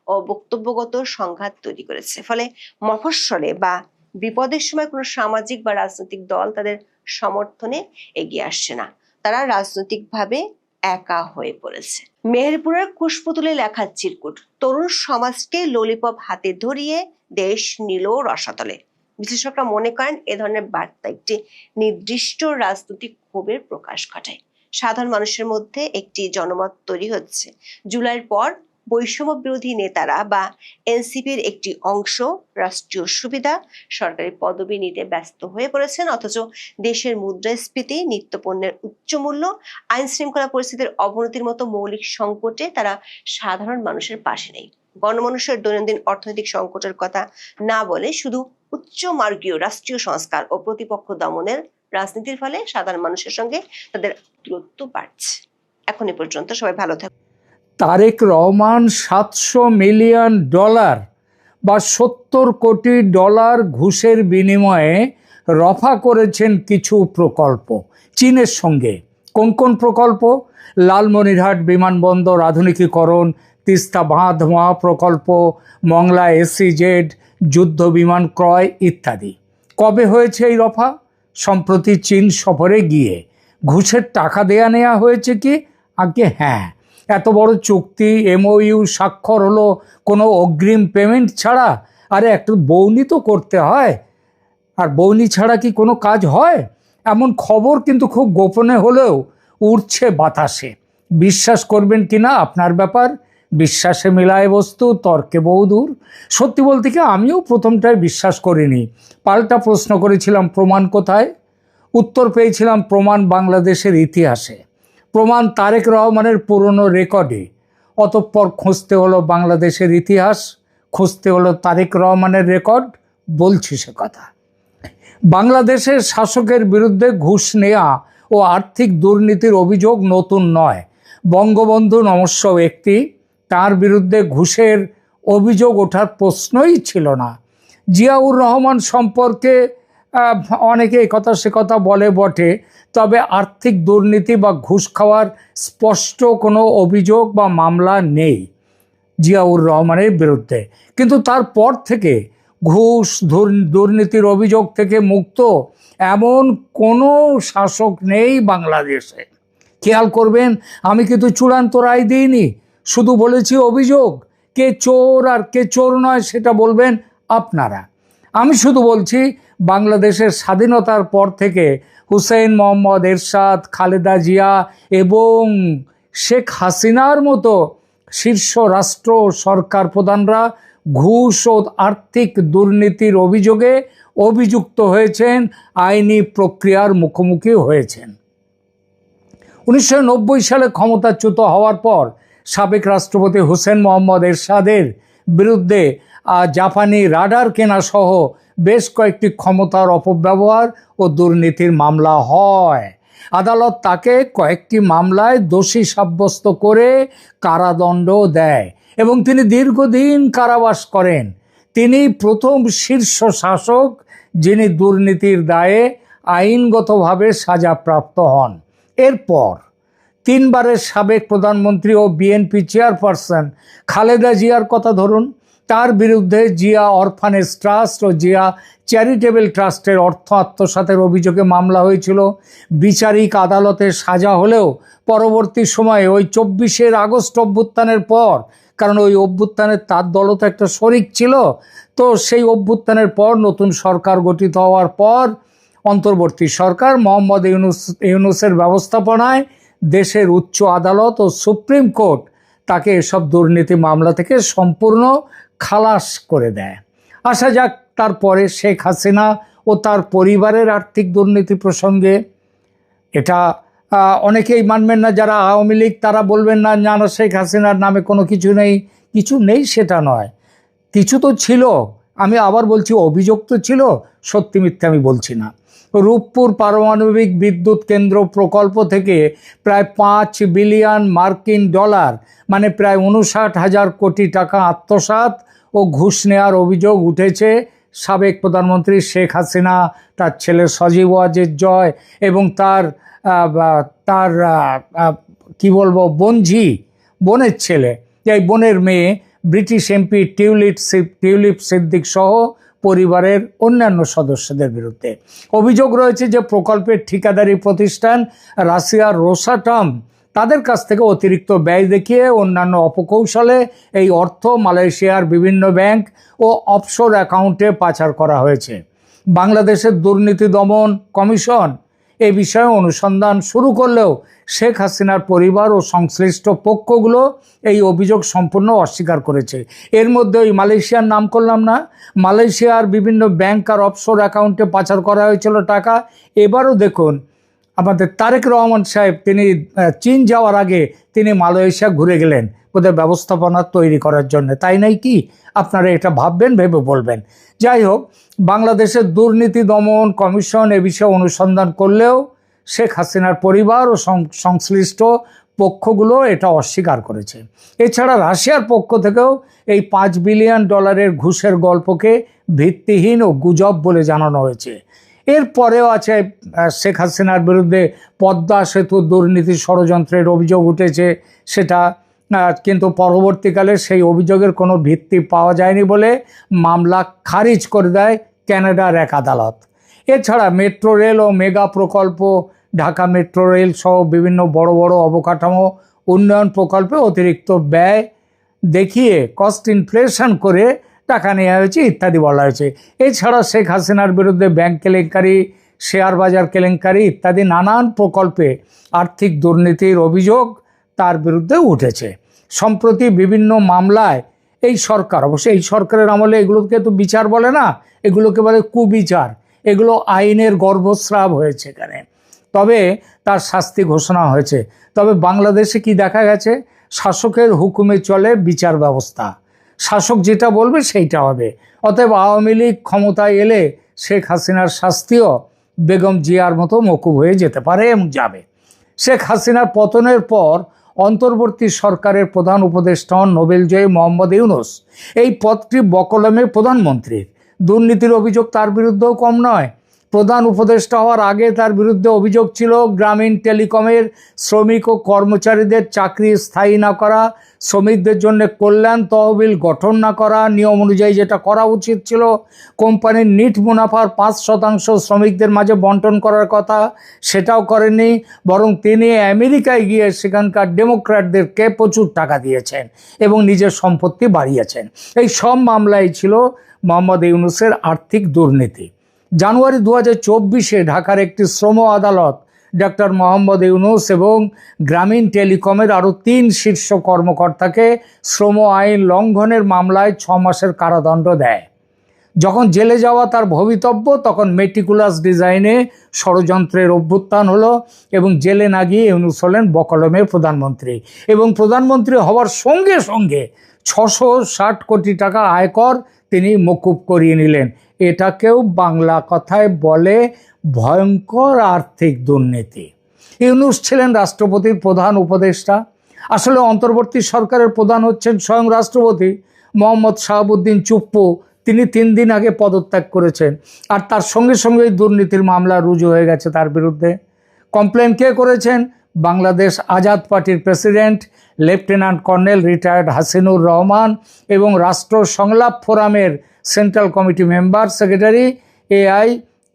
ও বক্তব্যগত সংঘাত তৈরি করেছে। ফলে মফস্বলে বা বিপদের সময় কোনো সামাজিক বা রাজনৈতিক দল তাদের সমর্থনে এগিয়ে আসছে না। তারা রাজনৈতিকভাবে একা হয়ে পড়েছে। মেহেরপুরের কুশপুতুলে লেখা চিরকুট, তরুণ সমাজকে ললিপপ হাতে ধরিয়ে দেশ নিল রসাতলে। বিশ্লেষকরা মনে করেন, এ ধরনের বার্তা একটি নির্দিষ্ট রাজনৈতিক ক্ষোভের প্রকাশ ঘটায়। সাধারণ মানুষের মধ্যে একটি জনমত তৈরি হচ্ছে, জুলাইয়ের পর বৈষম্য বিরোধী নেতারা বা এনসিপির একটি অংশ রাষ্ট্রীয় সুবিধা, সরকারি পদবি নিতে ব্যস্ত হয়ে পড়েছেন, অথচ দেশের মুদ্রাস্ফীতি, নিত্যপণ্যের উচ্চ মূল্য, আইন শৃঙ্খলা পরিস্থিতির অবনতির মতো মৌলিক সংকটে তারা সাধারণ মানুষের পাশে নেই। গণমানুষের দৈনন্দিন অর্থনৈতিক সংকটের কথা না বলে শুধু উচ্চ মার্গীয় রাষ্ট্রীয় সংস্কার ও প্রতিপক্ষ দমনের রাজনীতির ফলে সাধারণ মানুষের সঙ্গে তাদের দূরত্ব বাড়ছে। এখন এ পর্যন্ত, সবাই ভালো থাকুন। তারেক রহমান $700 মিলিয়ন বা $70 কোটি ঘুষের বিনিময়ে রফা করেছেন কিছু প্রকল্প চীনের সঙ্গে। কোন কোন প্রকল্প? লালমনিরহাট বিমানবন্দর আধুনিকীকরণ, তিস্তা বাঁধ মহাপ্রকল্প, মংলা SEZ, যুদ্ধ বিমান ক্রয় ইত্যাদি। কবে হয়েছে এই রফা? সম্প্রতি চীন সফরে গিয়ে। ঘুষের টাকা দেয়া নেওয়া হয়েছে কি? আগে হ্যাঁ, এত বড় চুক্তি MOU স্বাক্ষর হলো কোনো অগ্রিম পেমেন্ট ছাড়া, আরে একটা বউনি তো করতে হয়, আর বউনি ছাড়া কি কোনো কাজ হয়? এমন খবর কিন্তু খুব গোপনে হলেও উড়ছে বাতাসে। বিশ্বাস করবেন কিনা আপনার ব্যাপার, বিশ্বাসে মিলায় বস্তু তর্কে বহুদূর। সত্যি বলতে কি আমিও প্রথমটায় বিশ্বাস করিনি, পাল্টা প্রশ্ন করেছিলাম প্রমাণ কোথায়? উত্তর পেয়েছিলাম প্রমাণ বাংলাদেশের ইতিহাসে, প্রমাণ তারেক রহমানের পুরনো রেকর্ডে। অতঃপর খুঁজতে হলো বাংলাদেশের ইতিহাস, খুঁজতে হলো তারেক রহমানের রেকর্ড, বলছি সে কথা। বাংলাদেশের শাসকের বিরুদ্ধে ঘুষ নেওয়া ও আর্থিক দুর্নীতির অভিযোগ নতুন নয়। বঙ্গবন্ধু নমস্য ব্যক্তি, তার বিরুদ্ধে ঘুষের অভিযোগ ওঠার প্রশ্নই ছিল না। জিয়াউর রহমান সম্পর্কে অনেকে একথা সে কথা বলে বটে, তবে আর্থিক দুর্নীতি বা ঘুষ খাওয়ার স্পষ্ট কোনো অভিযোগ বা মামলা নেই জিয়াউর রহমানের বিরুদ্ধে। কিন্তু তারপর থেকে ঘুষ দুর্নীতির অভিযোগ থেকে মুক্ত এমন কোনো শাসক নেই বাংলাদেশে। খেয়াল করবেন, আমি কিন্তু চূড়ান্ত রায় দিইনি, শুধু বলেছি অভিযোগ। কে চোর আর কে চোর নয় সেটা বলবেন আপনারা। আমি শুধু বলছি বাংলাদেশের স্বাধীনতার পর থেকে হুসেইন মোহাম্মদ এরশাদ, খালেদা জিয়া এবং শেখ হাসিনার মতো শীর্ষ রাষ্ট্র সরকার প্রধানরা ঘুষ ও আর্থিক দুর্নীতির অভিযোগে অভিযুক্ত হয়েছেন, আইনি প্রক্রিয়ার মুখোমুখি হয়েছেন। 1990 সালে ক্ষমতাচ্যুত হওয়ার পর সাবেক রাষ্ট্রপতি হুসেইন মোহাম্মদ এরশাদের বিরুদ্ধে জাপানি রাডার কেনা সহ বেশ কয়েকটি ক্ষমতার অপব্যবহার ও দুর্নীতির মামলা হয়। আদালত তাকে কয়েকটি মামলায় দোষী সাব্যস্ত করে কারাদণ্ড দেয় এবং তিনি দীর্ঘদিন কারাবাস করেন। তিনি প্রথম শীর্ষ শাসক যিনি দুর্নীতির দায়ে আইনগতভাবে সাজাপ্রাপ্ত হন। এরপর 3 বারের সাবেক প্রধানমন্ত্রী ও বিএনপি চেয়ারপারসন খালেদা জিয়ার কথা ধরুন। তার বিরুদ্ধে জিয়া অরফানেজ ট্রাস্ট ও জিয়া চ্যারিটেবল ট্রাস্টের অর্থ আত্মসাতের অভিযোগে মামলা হয়েছিল। বিচারিক আদালতে সাজা হলেও পরবর্তী সময়ে ওই 24 আগস্ট অভ্যুত্থানের পর, কারণ ওই অভ্যুত্থানের তার দলও তো একটা শরিক ছিল, তো সেই অভ্যুত্থানের পর নতুন সরকার গঠিত হওয়ার পর অন্তর্বর্তী সরকার মোহাম্মদ ইউনূসের ব্যবস্থাপনায় দেশের উচ্চ আদালত ও সুপ্রিম কোর্ট তাকে এসব দুর্নীতি মামলা থেকে সম্পূর্ণ খালাস করে দেয়। আসা যাক তারপরে শেখ হাসিনা ও তার পরিবারের আর্থিক দুর্নীতি প্রসঙ্গে। এটা অনেকেই মানবেন না, যারা আওয়ামী লীগ তারা বলবেন না না শেখ হাসিনার নামে কোনো কিছু নেই। কিছু নেই সেটা নয়, কিছু তো ছিল। আমি আবার বলছি অভিযোগ তো ছিল, সত্যি মিথ্যে আমি বলছি না। রূপপুর পারমাণবিক বিদ্যুৎ কেন্দ্র প্রকল্প থেকে প্রায় 5 বিলিয়ন মার্কিন ডলার মানে প্রায় 59,000 কোটি টাকা আত্মসাৎ ও ঘুষ নেওয়ার অভিযোগ উঠেছে সাবেক প্রধানমন্ত্রী শেখ হাসিনা, তার ছেলে সজীব ওয়াজেদ জয় এবং তার কি বলবো বোনের ছেলে, এই বোনের মেয়ে ব্রিটিশ এমপি টিউলিপ সিদ্দিক সহ পরিবারের অন্যান্য সদস্যদের বিরুদ্ধে। অভিযোগ রয়েছে যে প্রকল্পের ঠিকাদারি প্রতিষ্ঠান রাশিয়ার রোসাটম তাদের কাছ থেকে অতিরিক্ত ব্যয় দেখিয়ে অন্যান্য অপকৌশলে এই অর্থ মালয়েশিয়ার বিভিন্ন ব্যাংক ও অফশোর অ্যাকাউন্টে পাচার করা হয়েছে। বাংলাদেশের দুর্নীতি দমন কমিশন এ বিষয়ে অনুসন্ধান শুরু করলেও শেখ হাসিনার পরিবার ও সংশ্লিষ্ট পক্ষগুলো এই অভিযোগ সম্পূর্ণ অস্বীকার করেছে। এর মধ্যে ওই মালয়েশিয়ার নাম করলাম না, মালয়েশিয়ার বিভিন্ন ব্যাংক আর অফশোর অ্যাকাউন্টে পাচার করা হয়েছিল টাকা। এবারও দেখুন আমাদের তারেক রহমান সাহেব, তিনি চীন যাওয়ার আগে তিনি মালয়েশিয়া ঘুরে গেলেন ওদের ব্যবস্থাপনা তৈরি করার জন্য, তাই নাই কি? আপনারা এটা ভাববেন, ভেবে বলবেন। যাই হোক, বাংলাদেশের দুর্নীতি দমন কমিশন এ বিষয়ে অনুসন্ধান করলেও শেখ হাসিনার পরিবার ও সংশ্লিষ্ট পক্ষগুলো এটা অস্বীকার করেছে। এছাড়া রাশিয়ার পক্ষ থেকেও এই 5 বিলিয়ন ডলারের ঘুষের গল্পকে ভিত্তিহীন ও গুজব বলে জানানো হয়েছে। এরপরেও আছে শেখ হাসিনার বিরুদ্ধে পদ্মা সেতু দুর্নীতি ষড়যন্ত্রের অভিযোগ উঠেছে, সেটা কিন্তু পরবর্তীকালে সেই অভিযোগের কোনো ভিত্তি পাওয়া যায়নি বলে মামলা খারিজ করে দেয় ক্যানাডার এক আদালত। এছাড়া মেট্রো রেল ও মেগা প্রকল্প, ঢাকা মেট্রো রেল সহ বিভিন্ন বড় বড় অবকাঠামো উন্নয়ন প্রকল্পে অতিরিক্ত ব্যয় দেখিয়ে কস্ট ইনফ্লেশন করে টাকা নেওয়া হয়েছে ইত্যাদি বলা হয়েছে। এছাড়া শেখ হাসিনার বিরুদ্ধে ব্যাংক কেলেঙ্কারি, শেয়ার বাজার কেলেঙ্কারি ইত্যাদি নানান প্রকল্পে আর্থিক দুর্নীতির অভিযোগ তার বিরুদ্ধে উঠেছে। সম্প্রতি বিভিন্ন মামলায় এই সরকার, অবশ্যই এই সরকারের আমলে এগুলোকে তো বিচার বলে না, এগুলোকে বলে কুবিচার, এগুলো আইনের গর্ভস্রাব হয়েছে এখানে। তবে তার শাস্তি ঘোষণা হয়েছে। তবে বাংলাদেশে কি দেখা গেছে, শাসকের হুকুমে চলে বিচার ব্যবস্থা, শাসক যেটা বলবে সেইটা হবে। অতএব আওয়ামী লীগ ক্ষমতায় এলে শেখ হাসিনার শাস্তিও বেগম জিয়ার মতো মকুব হয়ে যেতে পারে এবং যাবে। শেখ হাসিনার পতনের পর অন্তর্বর্তী সরকারের প্রধান উপদেষ্টা হন নোবেলজয়ী মোহাম্মদ ইউনূস। এই পদটি বকলমে প্রধানমন্ত্রীর। দুর্নীতির অভিযোগ তার বিরুদ্ধেও কম নয়। প্রধান উপদেষ্টা হওয়ার আগে তার বিরুদ্ধে অভিযোগ ছিল গ্রামীণ টেলিকমের শ্রমিক ও কর্মচারীদের চাকরি স্থায়ী না করা, শ্রমিকদের জন্য কল্যাণ তহবিল গঠন না করা, নিয়ম অনুযায়ী যেটা করা উচিত ছিল, কোম্পানির নিট মুনাফার 5% শ্রমিকদের মাঝে বন্টন করার কথা, সেটাও করেননি। বরং তিনি আমেরিকায় গিয়ে সেখানকার ডেমোক্র্যাটদেরকে প্রচুর টাকা দিয়েছেন এবং নিজের সম্পত্তি বাড়িয়েছেন। এই সব মামলায় ছিল মোহাম্মদ ইউনূসের আর্থিক দুর্নীতি। জানুয়ারি 2024 ঢাকার একটি শ্রম আদালত ডক্টর মোহাম্মদ ইউনূস এবং গ্রামীণ টেলিকমের আরও 3 শীর্ষ কর্মকর্তাকে শ্রম আইন লঙ্ঘনের মামলায় 6 মাসের কারাদণ্ড দেয়। যখন জেলে যাওয়া তার ভবিতব্য, তখন মেটিকুলাস ডিজাইনে ষড়যন্ত্রের অভ্যুত্থান হলো এবং জেলে না গিয়ে ইউনূস হলেন বকলমের প্রধানমন্ত্রী। এবং প্রধানমন্ত্রী হওয়ার সঙ্গে সঙ্গে 660 কোটি টাকা আয়কর তিনি মকুব করিয়ে নিলেন। এটাকেও বাংলা কথায় বলে ভয়ঙ্কর আর্থিক দুর্নীতি। ইউনূস ছিলেন রাষ্ট্রপতির প্রধান উপদেষ্টা। আসলে অন্তর্বর্তী সরকারের প্রধান হচ্ছেন স্বয়ং রাষ্ট্রপতি মোহাম্মদ শাহাবুদ্দিন চুপ্পু। তিনি 3 দিন আগে পদত্যাগ করেছেন, আর তার সঙ্গে সঙ্গে দুর্নীতির মামলা রুজু হয়ে গেছে তার বিরুদ্ধে। কমপ্লেন কে করেছেন? বাংলাদেশ আজাদ পার্টির president lieutenant colonel retired Hasinur Rahman এবং রাষ্ট্র সংলাপ ফোরামের central committee member secretary AI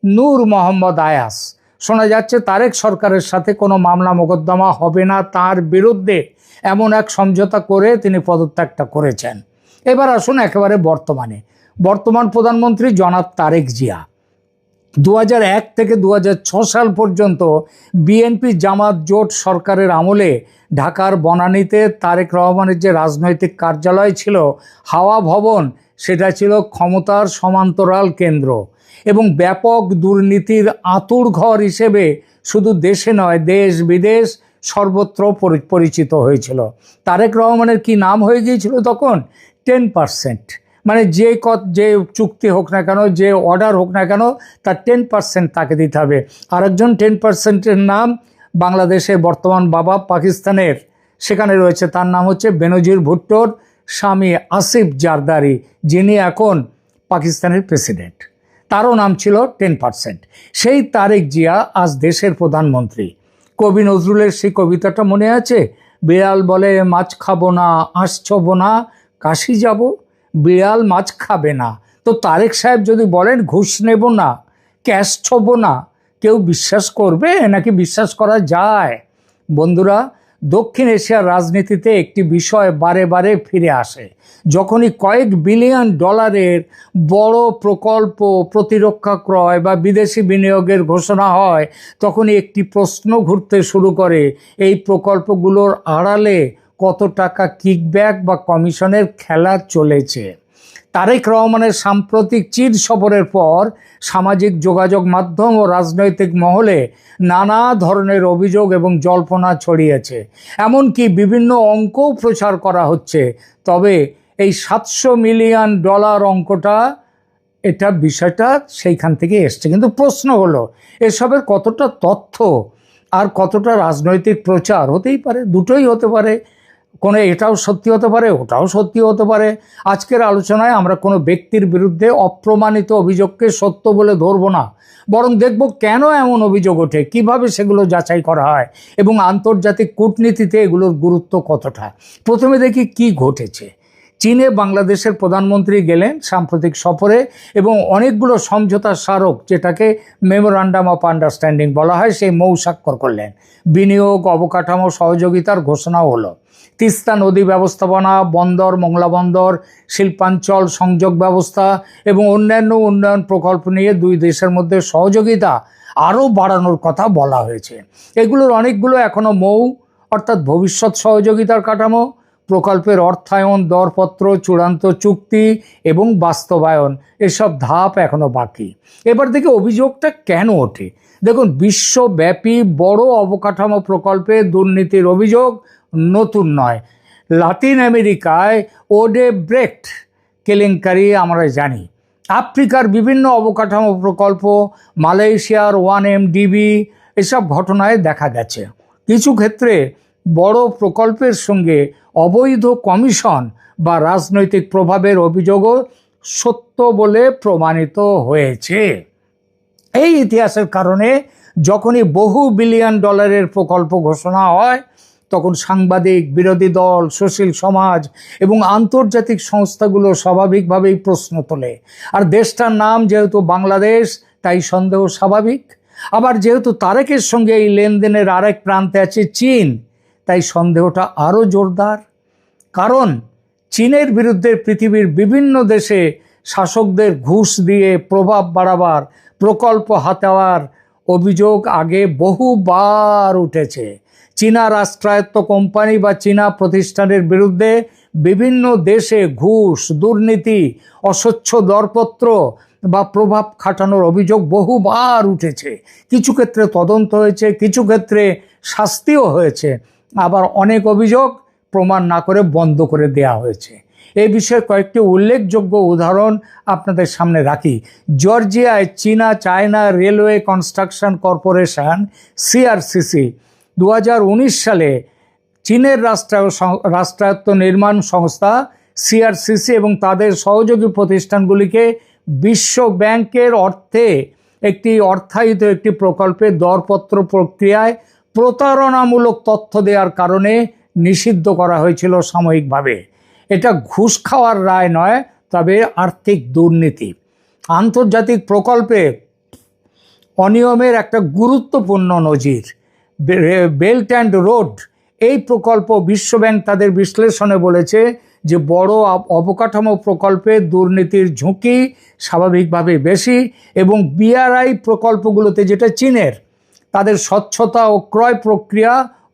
নূর মোহাম্মদ আয়াস। শোনা যাচ্ছে তারেক সরকারের সাথে কোনো মামলা মোকদ্দমা হবে না তার বিরুদ্ধে, এমন এক সমঝোতা করে তিনি পদত্যাগটা করেছেন। এবার আসুন একেবারে বর্তমান প্রধানমন্ত্রী জনাব তারেক জিয়া 2001 থেকে 2006 সাল পর্যন্ত বিএনপি জামাত জোট সরকারের আমলে ঢাকার বনানীতে তারেক রহমানের যে রাজনৈতিক কার্যালয় ছিল, হাওয়া ভবন, সেটা ছিল ক্ষমতার সমান্তরাল কেন্দ্র এবং ব্যাপক দুর্নীতির আঁতুড়ঘর হিসেবে শুধু দেশে নয়, দেশ বিদেশ সর্বত্র পরিচিত হয়েছিল। তারেক রহমানের কি নাম হয়ে গিয়েছিল তখন? 10%। মানে যে চুক্তি হোক না কেন, যে অর্ডার হোক না কেন, তার 10% তাকে দিতে হবে। আরেকজন 10%-এর নাম বাংলাদেশের বর্তমান বাবা পাকিস্তানের, সেখানে রয়েছে, তার নাম হচ্ছে বেনজির ভুট্টোর স্বামী আসিফ জারদারি, যিনি এখন পাকিস্তানের প্রেসিডেন্ট। তারও নাম ছিল 10%। সেই তারেক জিয়া আজ দেশের প্রধানমন্ত্রী। কবি নজরুলের সেই কবিতাটা মনে আছে? বিড়াল বলে মাছ খাবো না, আঁশ ছোবো না, কাশি যাব, বিড়াল মাছ খাবে না। তো তারেক সাহেব যদি বলেন ঘুষ নেব না, ক্যাশ ছোবো না, কেউ বিশ্বাস করবে নাকি বিশ্বাস করা যায়? বন্ধুরা, দক্ষিণ এশিয়ার রাজনীতিতে একটি বিষয় বারে বারে ফিরে আসে। যখনই কয়েক বিলিয়ন ডলারের বড় প্রকল্প, প্রতিরক্ষা ক্রয় বা বিদেশি বিনিয়োগের ঘোষণা হয়, তখনই একটি প্রশ্ন ঘুরতে শুরু করে, এই প্রকল্পগুলোর আড়ালে কত টাকা কিকব্যাক বা কমিশনের খেলা চলেছে। তারেক রহমানের সাম্প্রতিক চীন সফরের পর সামাজিক যোগাযোগ মাধ্যম ও রাজনৈতিক মহলে নানা ধরনের অভিযোগ এবং জল্পনা ছড়িয়েছে। এমনকি বিভিন্ন অঙ্কও প্রচার করা হচ্ছে। তবে এই $700 মিলিয়ন অঙ্কটা, এটা বিষয়টা সেইখান থেকে এসছে। কিন্তু প্রশ্ন হলো, এসবের কতটা তথ্য আর কতটা রাজনৈতিক প্রচার? হতেই পারে, দুটোই হতে পারে। কোনো এটাও সত্যি হতে পারে, ওটাও সত্যি হতে পারে। আজকের আলোচনায় আমরা কোনো ব্যক্তির বিরুদ্ধে অপ্রমাণিত অভিযোগকে সত্য বলে ধরব না, বরং দেখব কেন এমন অভিযোগ ওঠে, কিভাবে সেগুলো যাচাই করা হয় এবং আন্তর্জাতিক কূটনীতিতে এগুলোর গুরুত্ব কতটা। প্রথমে দেখি কি ঘটেছে। চীনে বাংলাদেশের প্রধানমন্ত্রী গেলেন সাম্প্রতিক সফরে এবং অনেকগুলো সমঝোতা স্মারক, যেটাকে মেমোরান্ডাম অফ আন্ডারস্ট্যান্ডিং বলা হয়, সেই মৌ স্বাক্ষর করলেন। বিনিয়োগ, অবকাঠামো সহযোগিতার ঘোষণাও হলো। তিস্তা নদী ব্যবস্থাপনা, বন্দর, মোংলা বন্দর, শিল্পাঞ্চল সংযোগ ব্যবস্থা এবং অন্যান্য উন্নয়ন প্রকল্প নিয়ে দুই দেশের মধ্যে সহযোগিতা আরও বাড়ানোর কথা বলা হয়েছে। এগুলোর অনেকগুলো এখনও মৌ, অর্থাৎ ভবিষ্যৎ সহযোগিতার কাঠামো, প্রকল্পের অর্থায়ন, দরপত্র, চূড়ান্ত চুক্তি এবং বাস্তবায়ন, এসব ধাপ এখনো বাকি। এবার দেখে অভিযোগটা কেন ওঠে। দেখুন, বিশ্বব্যাপী বড় অবকাঠামো প্রকল্পে দুর্নীতির অভিযোগ নতুন নয়। লাতিন আমেরিকায় ওডেব্রেক্ট কেলেঙ্কারি আমরা জানি, আফ্রিকার বিভিন্ন অবকাঠামো প্রকল্প, মালয়েশিয়ার 1MDB, এসব ঘটনায় দেখা গেছে। কিছু ক্ষেত্রে বড় প্রকল্পের সঙ্গে অবৈধ কমিশন বা রাজনৈতিক প্রভাবের অভিযোগও সত্য বলে প্রমাণিত হয়েছে। এই ইতিহাসের কারণে যখনই বহু বিলিয়ন ডলারের প্রকল্প ঘোষণা হয়, তখন সাংবাদিক, বিরোধী দল, সুশীল সমাজ এবং আন্তর্জাতিক সংস্থাগুলো স্বাভাবিকভাবেই প্রশ্ন তোলে। আর দেশটার নাম যেহেতু বাংলাদেশ, তাই সন্দেহ স্বাভাবিক। আবার যেহেতু তারেকের সঙ্গে এই লেনদেনের আরেক প্রান্তে আছে চীন, তাই সন্দেহটা আরও জোরদার। কারণ চীনের বিরুদ্ধে পৃথিবীর বিভিন্ন দেশে শাসকদের ঘুষ দিয়ে প্রভাব বাড়াবার, প্রকল্প হাতাবার অভিযোগ আগে বহুবার উঠেছে। চীনা রাষ্ট্রায়ত্ত কোম্পানি বা চীনা প্রতিষ্ঠানের বিরুদ্ধে বিভিন্ন দেশে ঘুষ, দুর্নীতি, অস্বচ্ছ দরপত্র বা প্রভাব খাটানোর অভিযোগ বহুবার উঠেছে। কিছু ক্ষেত্রে তদন্ত হয়েছে, কিছু ক্ষেত্রে শাস্তিও হয়েছে, আবার অনেক অভিযোগ প্রমাণ না করে বন্ধ করে দেয়া হয়েছে। এই বিষয়ে কয়েকটি উল্লেখযোগ্য উদাহরণ আপনাদের সামনে রাখি। জর্জিয়ায় China railway construction corporation CRCC 2019 সালে চীনের রাষ্ট্রায়ত্ত নির্মাণ সংস্থা CRCC এবং তাদের সহযোগী প্রতিষ্ঠানগুলিকে বিশ্ব ব্যাংকের অর্থে অর্থায়িত একটি প্রকল্পের দরপত্র প্রক্রিয়ায় প্রতারণামূলক তথ্য দেওয়ার কারণে নিষিদ্ধ করা হয়েছিল সাময়িকভাবে। এটা ঘুষ খাওয়ার রায় নয়, তবে আর্থিক দুর্নীতি। আন্তর্জাতিক প্রকল্পে অনিয়মের একটা গুরুত্বপূর্ণ নজির বেল্ট অ্যান্ড রোড। এই প্রকল্প বিশ্বব্যাংক তাদের বিশ্লেষণে বলেছে যে বড় অবকাঠামো প্রকল্পে দুর্নীতির ঝুঁকি স্বাভাবিকভাবে বেশি এবং BRI প্রকল্পগুলোতে, যেটা চীনের, তাদের স্বচ্ছতা ও ক্রয় প্রক্রিয়া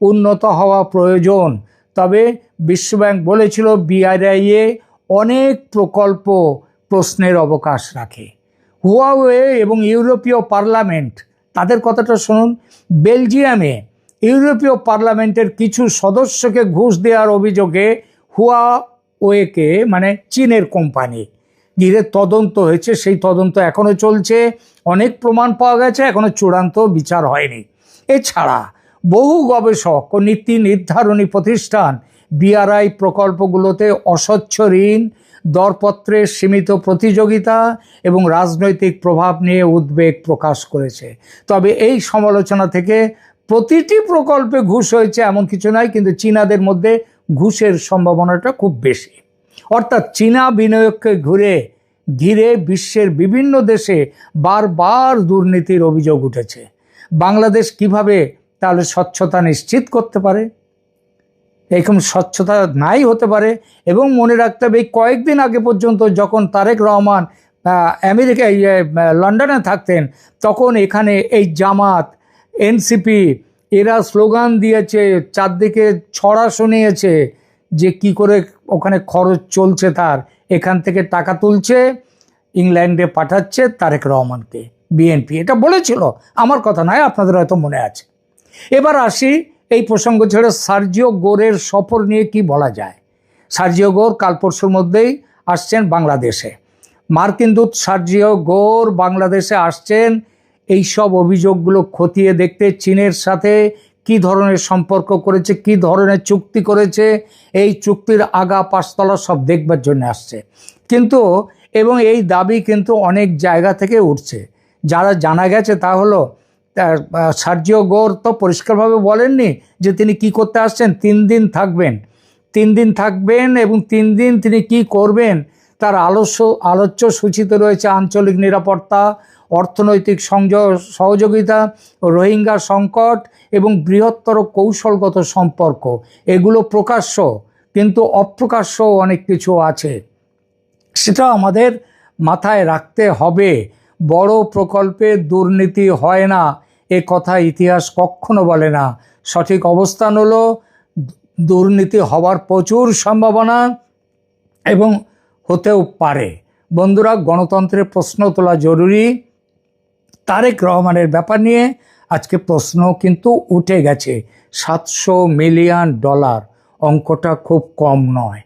উন্নত হওয়া প্রয়োজন। তবে বিশ্বব্যাংক বলেছিল BRI-এ অনেক প্রকল্প প্রশ্নের অবকাশ রাখে। হুয়াওয়ে এবং ইউরোপীয় পার্লামেন্ট, তাদের কথাটা শুনুন। বেলজিয়ামে ইউরোপীয় পার্লামেন্টের কিছু সদস্যকে ঘুষ দেওয়ার অভিযোগে হুয়াওয়েকে, মানে চীনের কোম্পানি, ঘিরে তদন্ত হয়েছে। সেই তদন্ত এখনও চলছে, অনেক প্রমাণ পাওয়া গেছে, এখনও চূড়ান্ত বিচার হয়নি। এছাড়া বহু গবেষক ও নীতি নির্ধারণী প্রতিষ্ঠান BRI প্রকল্পগুলোতে অস্বচ্ছ ঋণ, দরপত্রের সীমিত প্রতিযোগিতা এবং রাজনৈতিক প্রভাব নিয়ে উদ্বেগ প্রকাশ করেছে। তবে এই সমালোচনা থেকে প্রতিটি প্রকল্পে ঘুষ হয়েছে এমন কিছু নয়, কিন্তু চীনাদের মধ্যে ঘুষের সম্ভাবনাটা খুব বেশি। অর্থাৎ চীনা বিনিয়োগকে ঘিরে বিশ্বের বিভিন্ন দেশে বারবার দুর্নীতির অভিযোগ উঠেছে। বাংলাদেশ কিভাবে তাহলে স্বচ্ছতা নিশ্চিত করতে পারে? এরকম স্বচ্ছতা নাই হতে পারে। এবং মনে রাখতে হবে, কয়েকদিন আগে পর্যন্ত যখন তারেক রহমান লন্ডনে থাকতেন, তখন এখানে এই জামাত, NCP এরা স্লোগান দিয়েছে, চারদিকে ছড়া শুনিয়েছে যে কি করে ওখানে খরচ চলছে, তার এখান থেকে টাকা তুলছে, ইংল্যান্ডে পাঠাচ্ছে তারেক রহমানকে, BNP এটা বলেছিল। আমার কথা নয়, আপনাদের হয়তো মনে আছে। এবার আসি এই প্রসঙ্গ ছেড়ে সার্জিও গোরের সফর নিয়ে কি বলা যায়। সার্জিও গোর কাল পরশুর মধ্যেই আসছেন বাংলাদেশে। মার্কিন দূত সার্জিও গোর বাংলাদেশে আসছেন এই সব অভিযোগগুলো খতিয়ে দেখতে, চীনের সাথে কি ধরনের সম্পর্ক করেছে, কি ধরনের চুক্তি করেছে, এই চুক্তির আগা পাঁচতলা সব দেখবার জন্য আসছে। কিন্তু এবং এই দাবি কিন্তু অনেক জায়গা থেকে উঠছে। যারা জানা গেছে তা হলো, সার্জিও গোর তো পরিষ্কারভাবে বলেননি যে তিনি কি করতে আসছেন। 3 দিন থাকবেন এবং 3 দিন তিনি কি করবেন তার আলোচ্য সূচিতে রয়েছে আঞ্চলিক নিরাপত্তা, অর্থনৈতিক সহযোগিতা, রোহিঙ্গা সংকট এবং বৃহত্তর কৌশলগত সম্পর্ক, এগুলো প্রকাশ্য, কিন্তু অপ্রকাশ্য অনেক কিছু আছে। সেটা আমাদের মাথায় রাখতে হবে। বড় প্রকল্পে দুর্নীতি হয় না, এ কথা ইতিহাস কখনো বলে না। সঠিক অবস্থান হলো দুর্নীতি হওয়ার প্রচুর সম্ভাবনা এবং হতেও পারে। বন্ধুরা, গণতন্ত্রের প্রশ্ন তোলা জরুরি। তারেক রহমানের ব্যাপার নিয়ে আজকে প্রশ্ন কিন্তু উঠে গেছে। $700 মিলিয়ন, অঙ্কটা খুব কম নয়।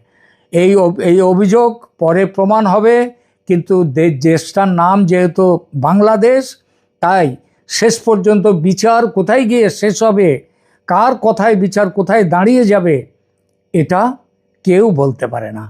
এই অভিযোগ পরে প্রমাণ হবে, কিন্তু দেশটার নাম যেহেতু বাংলাদেশ, তাই শেষ পর্যন্ত বিচার কোথায় গিয়ে শেষ হবে, কার কথায় বিচার কোথায় দাঁড়িয়ে যাবে, এটা কেউ বলতে পারে না।